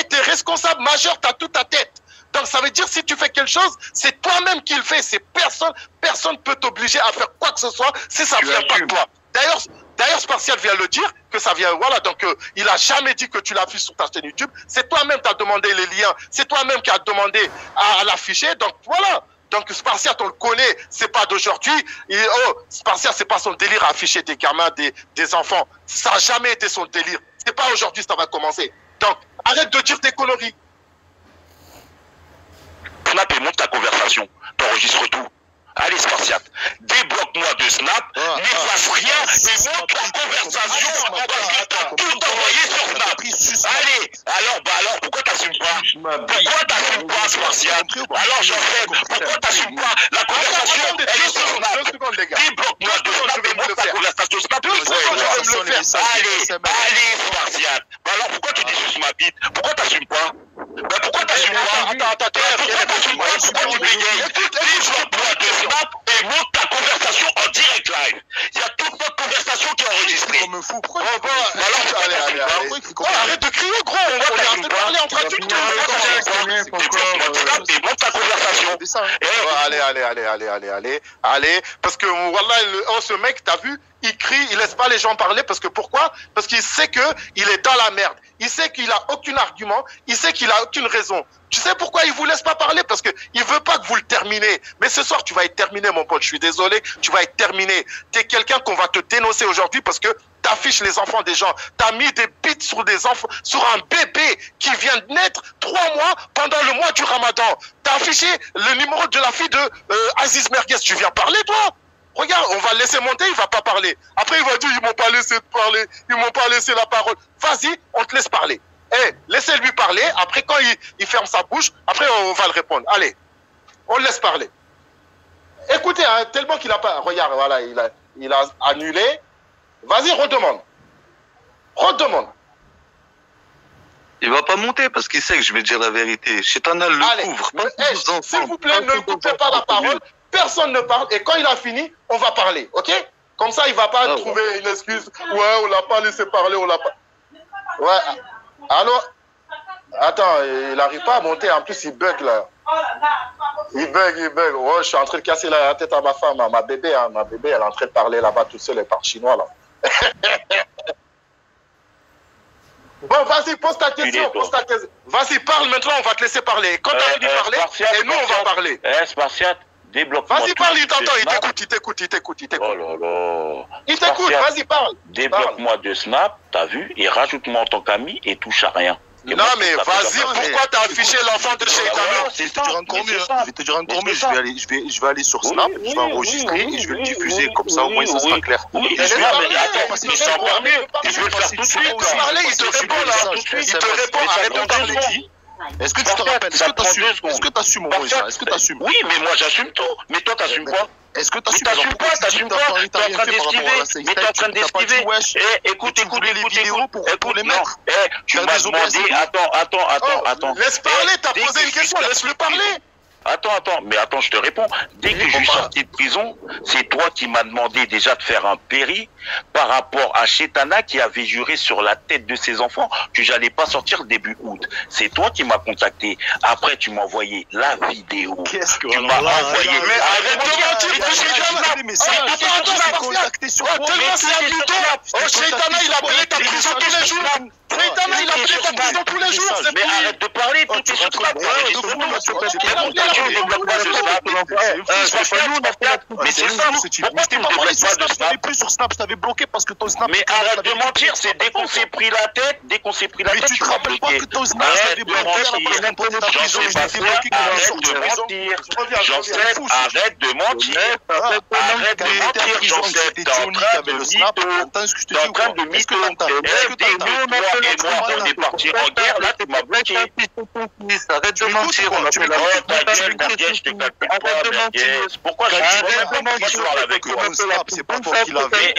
[SPEAKER 1] t'es responsable majeur, t'as toute ta tête. Donc ça veut dire, si tu fais quelque chose, c'est toi-même qui le fais, c'est personne peut t'obliger à faire quoi que ce soit si ça vient pas de toi. D'ailleurs, Spartiate vient le dire, que ça vient, voilà, donc il a jamais dit que tu l'affiches sur ta chaîne YouTube, c'est toi-même qui as demandé les liens, c'est toi-même qui as demandé à l'afficher, donc voilà. Donc Spartiate, on le connaît, c'est pas d'aujourd'hui. Spartiate, c'est pas son délire à afficher des gamins, des enfants. Ça n'a jamais été son délire. C'est pas aujourd'hui, ça va commencer. Donc, arrête de dire des conneries.
[SPEAKER 9] Snap et monte ta conversation. T'enregistres tout. Allez, Spartiate, débloque-moi de Snap, n'efface rien et monte la conversation parce que t'as tout envoyé sur Snap. Allez, alors, pourquoi t'assumes pas? Pourquoi t'assumes pas, Spartiate? Alors, j'en fais, pourquoi t'assumes pas? La conversation, elle est sur Snap. Débloque-moi de Snap et monte ta conversation Snap. Allez, Spartiate. Alors, pourquoi tu dis sur Snapit? Pourquoi t'assumes pas? Pourquoi t'assumes pas? Attends, pourquoi t'assumes pas? Pourquoi tu bégayes? Débloque-moi de Snap et monte ta conversation en direct live. Il y a toute notre conversation qui est enregistrée.
[SPEAKER 10] Comme un fou. Pourquoi
[SPEAKER 1] Allez. Arrête de crier, gros. On est en train de parler en train de
[SPEAKER 9] et monte ta conversation.
[SPEAKER 1] Allez. Parce que, voilà, ce mec, t'as vu, il crie, il laisse pas les gens parler. Parce que pourquoi? Parce qu'il sait qu'il est dans la merde. Il sait qu'il a aucun argument. Il sait qu'il a aucune raison. Tu sais pourquoi il vous laisse pas parler? Parce que il veut pas que vous le terminez. Mais ce soir, tu vas être terminé, mon pote. Je suis désolé. Tu vas être terminé. T'es quelqu'un qu'on va te dénoncer aujourd'hui parce que t'affiches les enfants des gens. T'as mis des bits sur des enfants, sur un bébé qui vient de naître 3 mois pendant le mois du Ramadan. T'as affiché le numéro de la fille de Aziz Merguez. Tu viens parler, toi? Regarde, on va le laisser monter, il va pas parler. Après, il va dire, ils m'ont pas laissé parler, ils m'ont pas laissé la parole. Vas-y, on te laisse parler. laissez-lui parler. Après, quand il ferme sa bouche, après, on va le répondre. Allez, on le laisse parler. Écoutez, hein, tellement qu'il n'a pas... Regarde, voilà, il a annulé. Vas-y, redemande. Redemande.
[SPEAKER 2] Il va pas monter parce qu'il sait que je vais dire la vérité. Chétana le couvre.
[SPEAKER 1] S'il vous plaît, ne coupez pas la parole. Personne ne parle. Et quand il a fini, on va parler. OK? Comme ça, il ne va pas trouver une excuse. Ouais, on ne l'a pas laissé parler, on l'a pas... Ouais. Allô? Attends, il n'arrive pas à monter. En plus, il bug là. Il bug. Oh, je suis en train de casser la tête à ma femme, à ma bébé. Hein. Ma bébé, elle est en train de parler là-bas toute seule, elle parle chinois là. Bon, vas-y, pose ta question. Vas-y, parle maintenant, on va te laisser parler. Quand tu as fini de parler, et nous, on va parler.
[SPEAKER 9] Spartiate, débloque-moi.
[SPEAKER 1] Vas-y, parle, il t'entend, il t'écoute.
[SPEAKER 9] Oh là là.
[SPEAKER 1] Il t'écoute, vas-y, parle.
[SPEAKER 9] Débloque-moi de Snap, t'as vu, et rajoute-moi en tant qu'ami et touche à rien.
[SPEAKER 1] Non, mais vas-y, pourquoi t'as affiché l'enfant de Chétana?
[SPEAKER 10] Je vais te dire encore mieux. Je vais aller sur Snap, je vais enregistrer et je vais le diffuser. Comme ça, au moins, ça sera clair.
[SPEAKER 9] Oui, mais attends, je t'en parle. Je vais le faire tout de suite.
[SPEAKER 1] Il te répond là, tout de suite. Il te répond, arrête de parler.
[SPEAKER 10] Est-ce que tu te rappelles? Est-ce que tu assumes au moins ça? Est-ce que tu assumes?
[SPEAKER 9] Oui, mais moi, j'assume tout. Mais toi, t'assumes quoi?
[SPEAKER 10] Est-ce que
[SPEAKER 9] t'assumes quoi? T'es en train d'esquiver. Mais t'es en train d'esquiver. Écoute, pour les mettre. Tu m'as demandé. Attends.
[SPEAKER 1] Laisse parler, t'as posé une question, laisse-le parler.
[SPEAKER 9] Attends, je te réponds. Dès que je suis sorti de prison, c'est toi qui m'as demandé déjà de faire un péri par rapport à Chétana qui avait juré sur la tête de ses enfants que j'allais pas sortir début août. C'est toi qui m'as contacté. Après, tu m'as envoyé la vidéo.
[SPEAKER 10] Qu'est-ce que
[SPEAKER 9] tu m'as envoyé?
[SPEAKER 1] Mais arrête de mentir, Chétana, il appelait ta prison tous les jours. Chétana, il appelait ta prison tous les jours.
[SPEAKER 9] Mais arrête de parler, tout est sur Snap. Mais c'est ça, pourquoi tu me débloques pas de Snap?
[SPEAKER 10] Je t'avais plus sur Snap, je t'avais bloqué parce que ton Snap...
[SPEAKER 9] Mais arrête de mentir, c'est dès qu'on s'est pris la tête,
[SPEAKER 10] mais tu te rappelles pas que ton Snap, je t'avais bloqué à la première de prison, je t'ai bloqué quand on est sorti de prison.
[SPEAKER 9] J'enseigne, arrête de mentir. Arrête de mentir, j'enseigne. T'es en train de mytho. T'es en train de mytho. Et moi, on est parti en guerre, là, tu m'as bloqué.
[SPEAKER 2] Arrête de mentir, on appelle
[SPEAKER 9] pourquoi je parle avec toi?
[SPEAKER 10] C'est pas toi qui l'avais.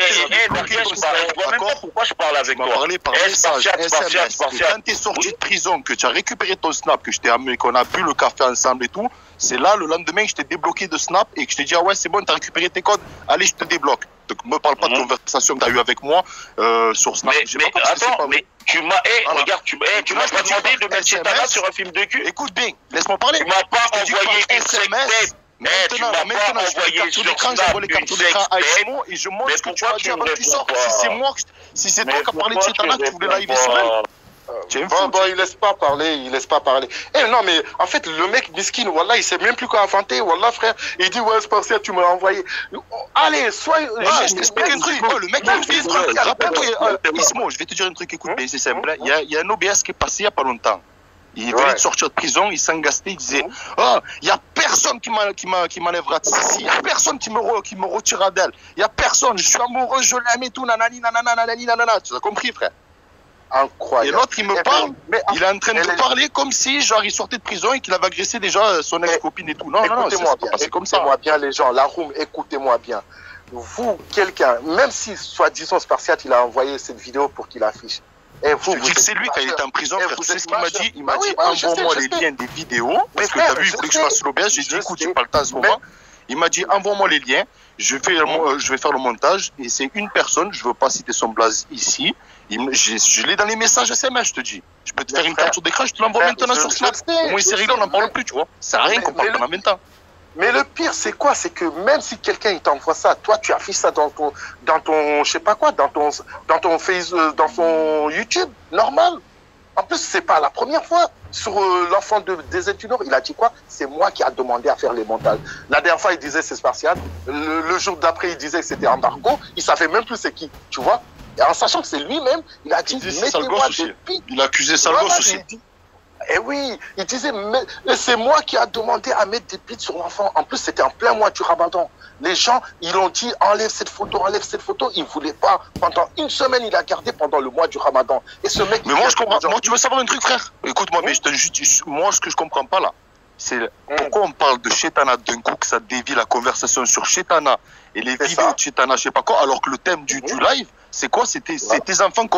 [SPEAKER 9] Pourquoi je parle avec toi?
[SPEAKER 10] Parler par message, SMS. Quand t'es sorti de prison, que tu as récupéré ton Snap, que je t'ai amené, qu'on a bu le café ensemble et tout, c'est là, le lendemain, que je t'ai débloqué de Snap et que je t'ai dit, ah ouais, c'est bon, t'as récupéré tes codes, allez, je te débloque. Donc, me parle pas de conversation que t'as eu avec moi sur Snap.
[SPEAKER 9] Mais attends, mais tu m'as, regarde, tu m'as pas demandé de mettre Chétana sur un film de cul.
[SPEAKER 10] Écoute bien, laisse-moi parler.
[SPEAKER 9] Tu m'as pas envoyé une SMS.
[SPEAKER 10] Maintenant, je fais les captures d'écran, j'envoie les captures d'écran à Ismo et je montre ce que tu as dit avant que tu sortes. Si c'est toi qui as parlé de Chétana, que tu voulais live sur elle.
[SPEAKER 1] Bon, il laisse pas parler. Eh non, mais en fait, le mec miskin, wallah, il sait même plus quoi inventer. Wallah, frère, il dit, ouais, c'est pas ça, tu m'as envoyé. Allez, sois...
[SPEAKER 10] je t'explique un truc. Le mec, il fait un truc. Rappelle-toi, Ismo, je vais te dire un truc, écoute, c'est simple. Il y a un OBS qui est passé il y a pas longtemps. Il venait de sortir de prison, il s'engastait, il disait, oh, il n'y a personne qui m'enlèvera de ici, il n'y a personne qui me retirera d'elle, il n'y a personne, je suis amoureux, je l'aime et tout, nanani, nanana, tu as compris, frère?
[SPEAKER 1] Incroyable.
[SPEAKER 10] Et l'autre, il me parle, il est en train de parler comme si, genre, il sortait de prison et qu'il avait agressé déjà son ex-copine et tout. Non,
[SPEAKER 1] écoutez-moi bien,
[SPEAKER 10] c'est comme ça.
[SPEAKER 1] Écoutez-moi bien, les gens, la room, écoutez-moi bien. Vous, quelqu'un, même si, soi-disant, Spartiate, il a envoyé cette vidéo pour qu'il affiche. Et vous,
[SPEAKER 10] c'est lui quand il était en prison, frère. Tu sais ce qu'il m'a dit? Il m'a dit, envoie-moi les liens des vidéos. Parce que t'as vu, il voulait que je fasse l'OBS. J'ai dit, écoute, j'ai pas le temps à ce moment. Il m'a dit, envoie-moi les liens. Je vais faire le montage. Et c'est une personne, je veux pas citer son blaze ici. Je l'ai dans les messages SMS, je te dis. Je peux te faire une capture d'écran, je te l'envoie maintenant sur Snap. Au moins, c'est réglé, on n'en parle plus, tu vois. Ça sert à rien qu'on parle pendant 20 ans.
[SPEAKER 1] Mais le pire, c'est quoi? C'est que même si quelqu'un t'envoie ça, toi, tu affiches ça dans ton, je sais pas quoi, dans ton YouTube, normal. En plus, c'est pas la première fois. Sur l'enfant des étudiants, il a dit quoi? C'est moi qui a demandé à faire les montages. La dernière fois, il disait c'est Spartiate. Le jour d'après, il disait que c'était Embargo. Il savait même plus c'est qui, tu vois? Et en sachant que c'est lui-même, il a dit, mettez-moi des pics.
[SPEAKER 10] Il a accusé Salgos aussi.
[SPEAKER 1] Eh oui, il disait, mais c'est moi qui a demandé à mettre des bites sur l'enfant. En plus, c'était en plein mois du Ramadan. Les gens, ils ont dit, enlève cette photo, enlève cette photo. Il ne voulait pas. Pendant une semaine, il a gardé pendant le mois du Ramadan. Et ce mec...
[SPEAKER 10] Mais moi, je comprends. Moi, tu veux savoir un truc, frère? Écoute-moi, mais moi, ce que je comprends pas, là, c'est pourquoi on parle de Chetana d'un coup, que ça dévie la conversation sur Chetana et les vidéos de Chetana, je sais pas quoi, alors que le thème du live, c'est quoi? C'est tes enfants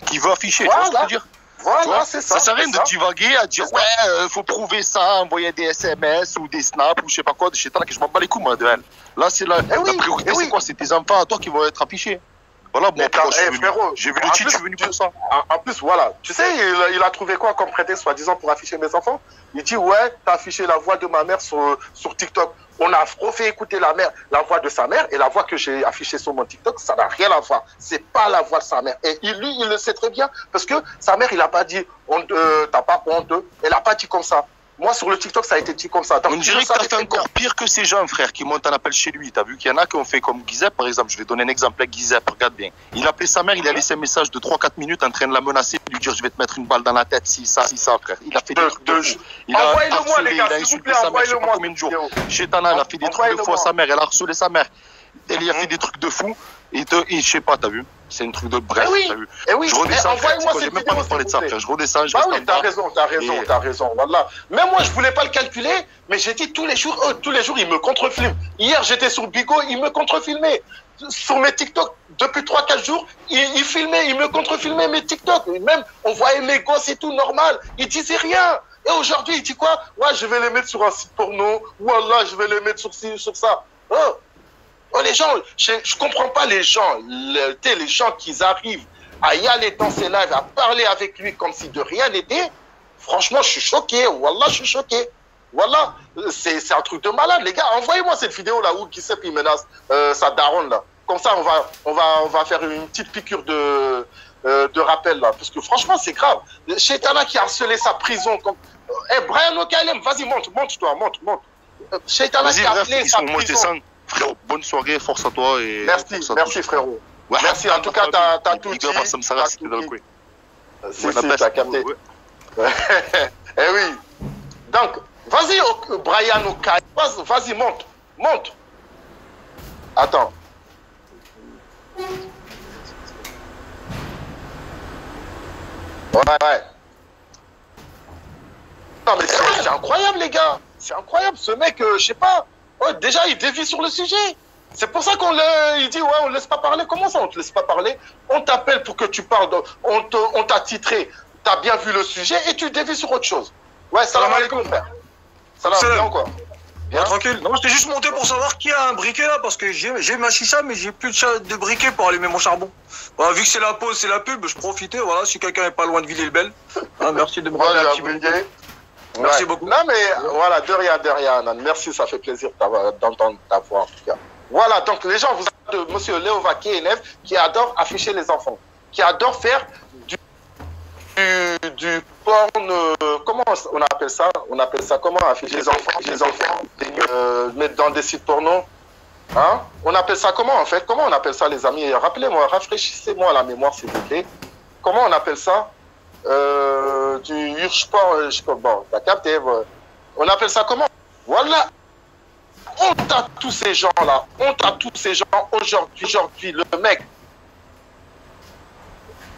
[SPEAKER 10] qui veut afficher, tu vois ce que je veux dire?
[SPEAKER 1] Voilà, c'est ça.
[SPEAKER 10] Ça sert à rien de divaguer, à dire ouais, faut prouver ça, envoyer des SMS ou des snaps ou je sais pas quoi de Chetana, que je m'en bats les couilles, moi, de elle. Là, c'est la priorité, c'est quoi? C'est tes enfants à toi qui vont être affichés. Voilà, bon, j'ai vu le titre, je suis venu pour ça.
[SPEAKER 1] En plus, voilà, tu sais, il a trouvé quoi comme prétexte, soi-disant, pour afficher mes enfants? Il dit, ouais, t'as affiché la voix de ma mère sur TikTok. On a refait écouter la voix de sa mère, et la voix que j'ai affichée sur mon TikTok, ça n'a rien à voir. C'est pas la voix de sa mère. Et lui, il le sait très bien, parce que sa mère, il a pas dit, t'as pas honte, elle a pas dit comme ça. Moi, sur le TikTok, ça a été dit comme ça. Donc,
[SPEAKER 10] on dirait que t'as fait encore pire que ces gens, frère, qui montent un appel chez lui. T'as vu qu'il y en a qui ont fait comme Guizep, par exemple. Je vais donner un exemple avec Guizep, regarde bien. Il a appelé sa mère, il a laissé un message de 3-4 minutes en train de la menacer, de lui dire je vais te mettre une balle dans la tête, si ça, frère. Il a fait des trucs de fou. Il a harcelé, il a insulté sa mère, je sais pas combien de jours. Chetana, il a fait des trucs de fou à sa mère, elle a harcelé sa mère. Elle y a fait des trucs de fou. Et je sais pas, t'as vu? C'est un truc de bref, t'as vu? Je redescends, j'ai même pas envie de parler de ça, frère. Je redescends, je reste en bas.
[SPEAKER 1] T'as raison, voilà. Même moi, je voulais pas le calculer, mais j'ai dit tous les jours, il me contrefilme. Hier, j'étais sur Bigo, il me contrefilmait. Sur mes TikTok, depuis 3-4 jours, il filmait, il me contrefilmait mes TikTok. Même, on voyait mes gosses et tout, normal. Il disait rien. Et aujourd'hui, il dit quoi? Ouais, je vais les mettre sur un site porno. Wallah, je vais les mettre sur ci, sur ça. Oh, les gens, je comprends pas les gens. Les gens qui arrivent à y aller dans ces lives, à parler avec lui comme si de rien n'était. Franchement, je suis choqué. Wallah, je suis choqué. Wallah, c'est un truc de malade, les gars. Envoyez-moi cette vidéo là où Guizep il menace sa daronne là. Comme ça, on va faire une petite piqûre de rappel là. Parce que franchement, c'est grave. Chetana qui a harcelé sa prison. Brian Okalem, vas-y, monte. Chetana qui a harcelé sa prison.
[SPEAKER 10] Frérot, bonne soirée, force à toi. Et
[SPEAKER 1] merci frérot. Ouais, merci, en tout cas, t'as tout dit.
[SPEAKER 10] C'était dans le coin.
[SPEAKER 1] Si, t'as capté. Eh oui. Donc, vas-y, Brian Okai. Vas-y, monte. Attends. Ouais. Non, mais c'est incroyable, les gars. C'est incroyable, ce mec, je sais pas. Ouais, déjà, il dévie sur le sujet. C'est pour ça il dit, ouais, on ne laisse pas parler. Comment ça, on ne te laisse pas parler? On t'appelle pour que tu parles. On t'a titré. Tu as bien vu le sujet et tu dévies sur autre chose. Ouais, salam alaikum, frère. Salam, bien quoi?
[SPEAKER 11] Bien, tranquille. Non, j'étais juste monté pour savoir qui a un briquet là, parce que j'ai ma chicha, mais j'ai plus de briquet pour allumer mon charbon. Voilà, vu que c'est la pause, c'est la pub, je profitais. Voilà, si quelqu'un n'est pas loin de Villers-le-Bel. Ah, merci de me rendre un petit peu. Merci beaucoup.
[SPEAKER 1] Non, mais voilà, de rien. Merci, ça fait plaisir d'entendre ta voix en tout cas. Voilà, donc les gens, vous avez de monsieur Léo Vaquet qui adore afficher les enfants, qui adore faire du porn, comment on appelle ça? On appelle ça comment afficher les enfants, mettre dans des sites porno. Hein? On appelle ça comment en fait? Comment on appelle ça les amis? Rappelez-moi, rafraîchissez-moi la mémoire s'il vous plaît. Comment on appelle ça? Du Ursport, bon, t'as capté, on appelle ça comment? Voilà, honte à tous ces gens-là, aujourd'hui, le mec,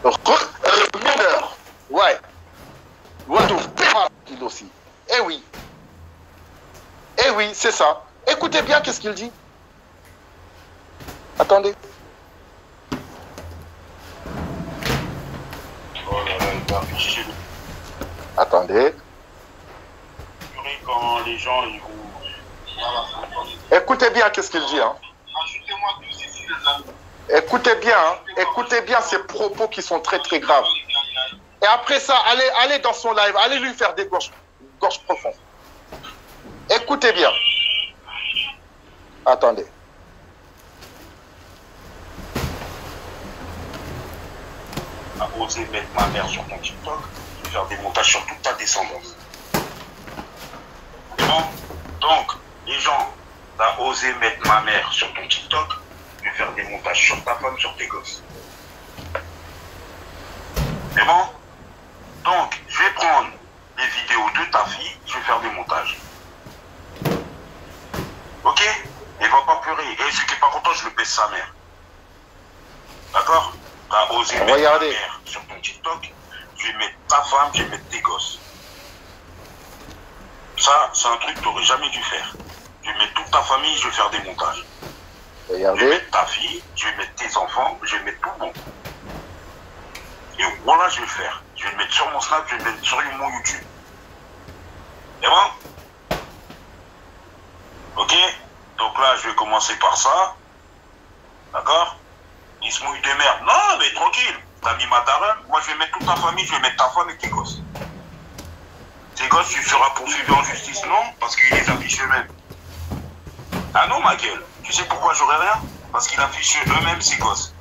[SPEAKER 1] mineur, ouais, aussi, eh oui, c'est ça, écoutez bien qu'est-ce qu'il dit, attendez. Attendez.
[SPEAKER 3] Quand les gens ils vont...
[SPEAKER 1] Écoutez bien qu'est-ce qu'il dit. Hein. Écoutez bien ces propos qui sont très très graves. Et après ça, allez dans son live, allez lui faire des gorges profondes. Écoutez bien. Attendez.
[SPEAKER 3] A osé mettre ma mère sur ton TikTok, je vais faire des montages sur toute ta descendance. Bon, donc, les gens, t'as osé mettre ma mère sur ton TikTok, je vais faire des montages sur ta femme, sur tes gosses. C'est bon? Donc, je vais prendre les sa mère. D'accord? T'as osé mettre ta mère sur ton TikTok, je vais mettre ta femme, je vais mettre tes gosses. Ça, c'est un truc que tu n'aurais jamais dû faire. Je vais mettre toute ta famille, je vais faire des montages.
[SPEAKER 1] Regardez.
[SPEAKER 3] Je vais mettre ta fille, je vais mettre tes enfants, je vais mettre tout le monde. Et voilà, je vais le faire. Je vais le mettre sur mon Snap, je vais le mettre sur mon YouTube. C'est bon? Ok? Donc là, je vais commencer par ça. D'accord? Il se mouille de merde. Non, mais tranquille. T'as mis ma daronne. Moi, je vais mettre toute ta famille, je vais mettre ta femme et tes gosses. Tes gosses, tu seras poursuivi en justice, non? Parce qu'ils les affichent eux-mêmes. Ah non, ma gueule. Tu sais pourquoi j'aurais rien? Parce qu'ils affichent eux-mêmes ces gosses.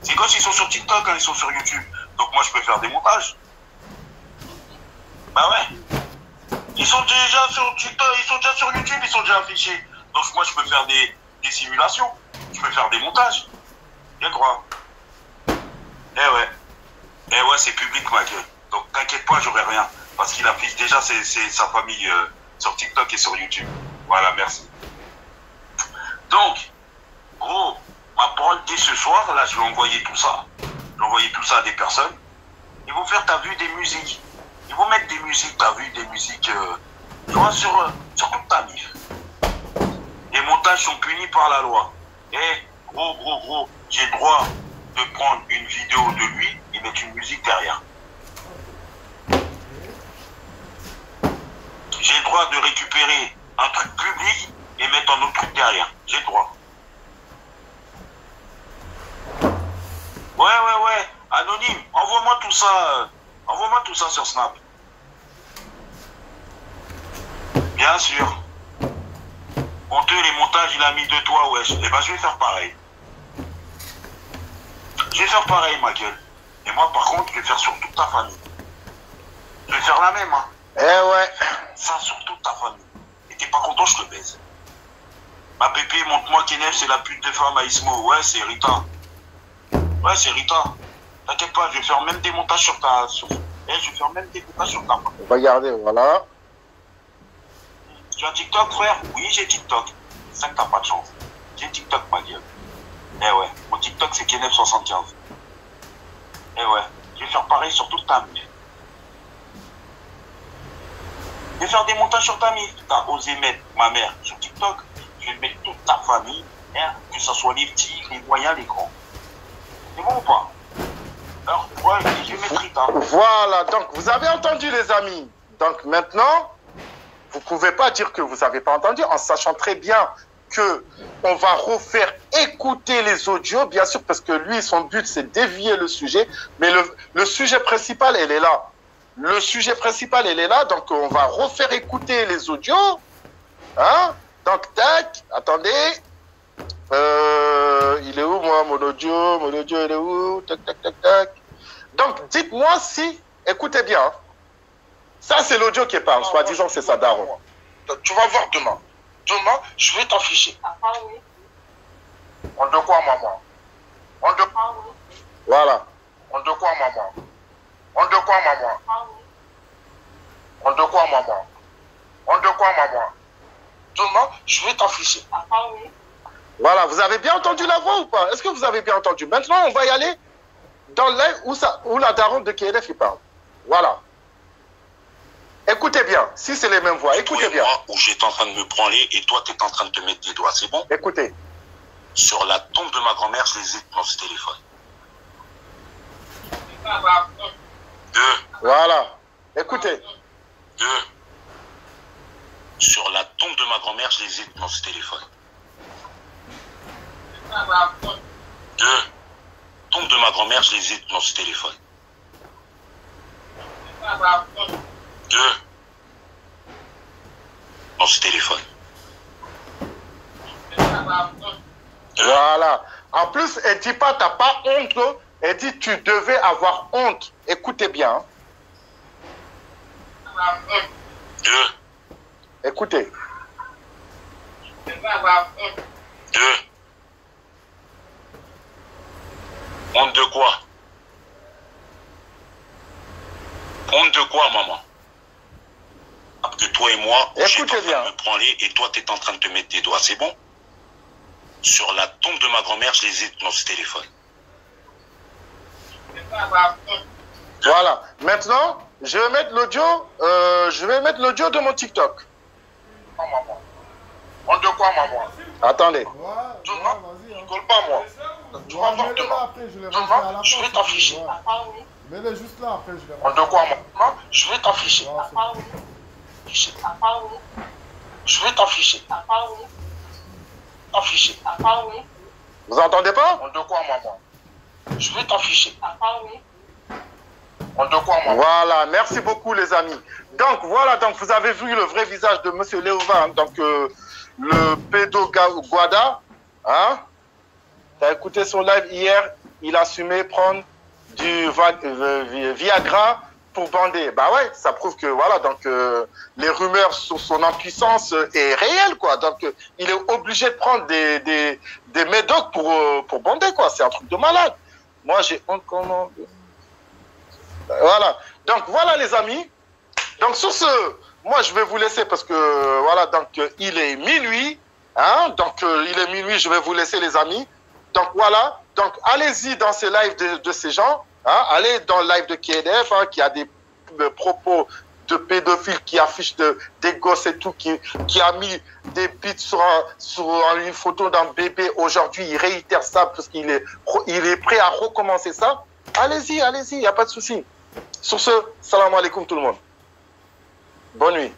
[SPEAKER 3] Ces gosses, ils sont sur TikTok, hein, ils sont sur YouTube. Donc moi, je peux faire des montages. Bah ouais. Ils sont déjà sur TikTok, ils sont déjà sur YouTube, ils sont déjà affichés. Donc moi, je peux faire des simulations. Je peux faire des montages. Bien droit. Eh ouais. Eh ouais, c'est public, ma gueule. Donc t'inquiète pas, j'aurai rien. Parce qu'il affiche déjà sa famille sur TikTok et sur YouTube. Voilà, merci. Donc, gros, ma parole dès ce soir, là, je vais envoyer tout ça. Je vais envoyer tout ça à des personnes. Ils vont faire, t'as vu, des musiques. Ils vont mettre des musiques, t'as vu, des musiques, tu vois, sur toute ta mif. Les montages sont punis par la loi. Et, gros, j'ai le droit de prendre une vidéo de lui et mettre une musique derrière. J'ai le droit de récupérer un truc public et mettre un autre truc derrière. J'ai le droit. Ouais. Anonyme, envoie-moi tout ça. Envoie-moi tout ça sur Snap. Bien sûr. Honteux, les montages, il a mis de toi, wesh. Eh ben, je vais faire pareil. Je vais faire pareil, ma gueule. Et moi, par contre, je vais faire sur toute ta famille. Je vais faire la même, hein.
[SPEAKER 1] Eh ouais.
[SPEAKER 3] Ça sur toute ta famille. Et t'es pas content, je te baise. Ma pépé, montre-moi Kenef, c'est la pute de femme à Ismo. Ouais, c'est Rita. Ouais, c'est Rita. T'inquiète pas, je vais faire même des montages sur ta... je vais faire même des montages sur ta...
[SPEAKER 1] Regardez, voilà.
[SPEAKER 3] Tu as TikTok, frère? Oui, j'ai TikTok. C'est ça que t'as pas de chance. J'ai TikTok, ma gueule. Eh ouais, mon TikTok, c'est Kenef75. Eh ouais, je vais faire pareil sur toute ta mif. Je vais faire des montages sur ta mif. T'as osé mettre ma mère sur TikTok. Je vais mettre toute ta famille, hein, que ce soit les petits, les moyens, les grands. C'est bon ou pas? Alors, ouais, je vais mettre Rita.
[SPEAKER 1] Voilà, donc vous avez entendu, les amis. Donc maintenant, vous ne pouvez pas dire que vous n'avez pas entendu, en sachant très bien que on va refaire écouter les audios, bien sûr, parce que lui, son but, c'est dévier le sujet. Mais le sujet principal, elle est là. Le sujet principal, elle est là. Donc, on va refaire écouter les audios. Hein? Donc, tac, attendez. Il est où, moi, mon audio? Mon audio, il est où? Tac, tac, tac, tac. Donc, dites-moi si... Écoutez bien. Hein. Ça, c'est l'audio qui parle. Soi-disant, c'est ça, daron.
[SPEAKER 12] Tu vas voir demain. Demain, je vais t'afficher. On de quoi, maman? On de quoi?
[SPEAKER 1] Voilà.
[SPEAKER 12] On de quoi, maman? On de quoi, maman? On de quoi, maman? On de quoi, maman? Demain, je vais t'afficher.
[SPEAKER 1] Voilà, vous avez bien entendu la voix ou pas? Est-ce que vous avez bien entendu? Maintenant, on va y aller dans l'air où la daronne de KLF il parle. Voilà. Écoutez bien, si c'est les mêmes voix, écoutez bien.
[SPEAKER 3] Moi, où j'étais en train de me branler et toi, tu es en train de te mettre des doigts, c'est bon?
[SPEAKER 1] Écoutez.
[SPEAKER 3] Sur la tombe de ma grand-mère, je les ai dans ce téléphone. 2.
[SPEAKER 1] Voilà. Écoutez.
[SPEAKER 3] 2. Sur la tombe de ma grand-mère, je les ai dans ce téléphone. 2. Tombe de ma grand-mère, je les ai dans ce téléphone. 2. Dans ce téléphone. 2.
[SPEAKER 1] Voilà. En plus, elle dit pas, t'as pas honte. Elle dit, tu devais avoir honte. Écoutez bien.
[SPEAKER 3] 2.
[SPEAKER 1] Écoutez.
[SPEAKER 3] 2. Honte de quoi? Honte de quoi, maman? Que toi et moi,
[SPEAKER 1] écoutez bien.
[SPEAKER 3] Me branler et toi, tu es en train de te mettre des doigts, c'est bon? sur la tombe de ma grand-mère, je les ai dans ce téléphone.
[SPEAKER 1] Voilà. Maintenant, je vais mettre l'audio de mon TikTok.
[SPEAKER 12] On de quoi, maman?
[SPEAKER 1] Attendez.
[SPEAKER 12] Tu ne colles pas, moi. Tu vas voir demain. Demain, je vais t'afficher.
[SPEAKER 13] Mets-le juste là, après je vais.
[SPEAKER 12] On de quoi, maman? Je vais t'afficher. Je vais t'afficher. Afficher.
[SPEAKER 1] Vous entendez pas?
[SPEAKER 12] On de quoi, maman? Je vais t'afficher. On de quoi, maman?
[SPEAKER 1] Voilà, merci beaucoup les amis. Donc voilà, donc vous avez vu le vrai visage de Monsieur Léova, hein, donc le pédo Guada, hein? T'as écouté son live hier, il a assumé prendre du Viagra pour bander. Bah ouais, ça prouve que voilà, donc les rumeurs sur son impuissance est réelle, quoi. Donc il est obligé de prendre des médocs pour bander, quoi. C'est un truc de malade. Moi j'ai honte comment. Voilà. Donc voilà les amis. Donc sur ce, moi je vais vous laisser parce que voilà, donc il est minuit, hein. Donc il est minuit, je vais vous laisser les amis. Donc voilà. Donc allez-y dans ces lives de ces gens. Hein, allez dans le live de KDF, hein, qui a des propos de pédophiles, qui affiche des gosses et tout, qui a mis des bits sur une photo d'un bébé. Aujourd'hui, il réitère ça parce qu'il est prêt à recommencer ça. Allez-y, il n'y a pas de souci. Sur ce, salam alaikum tout le monde. Bonne nuit.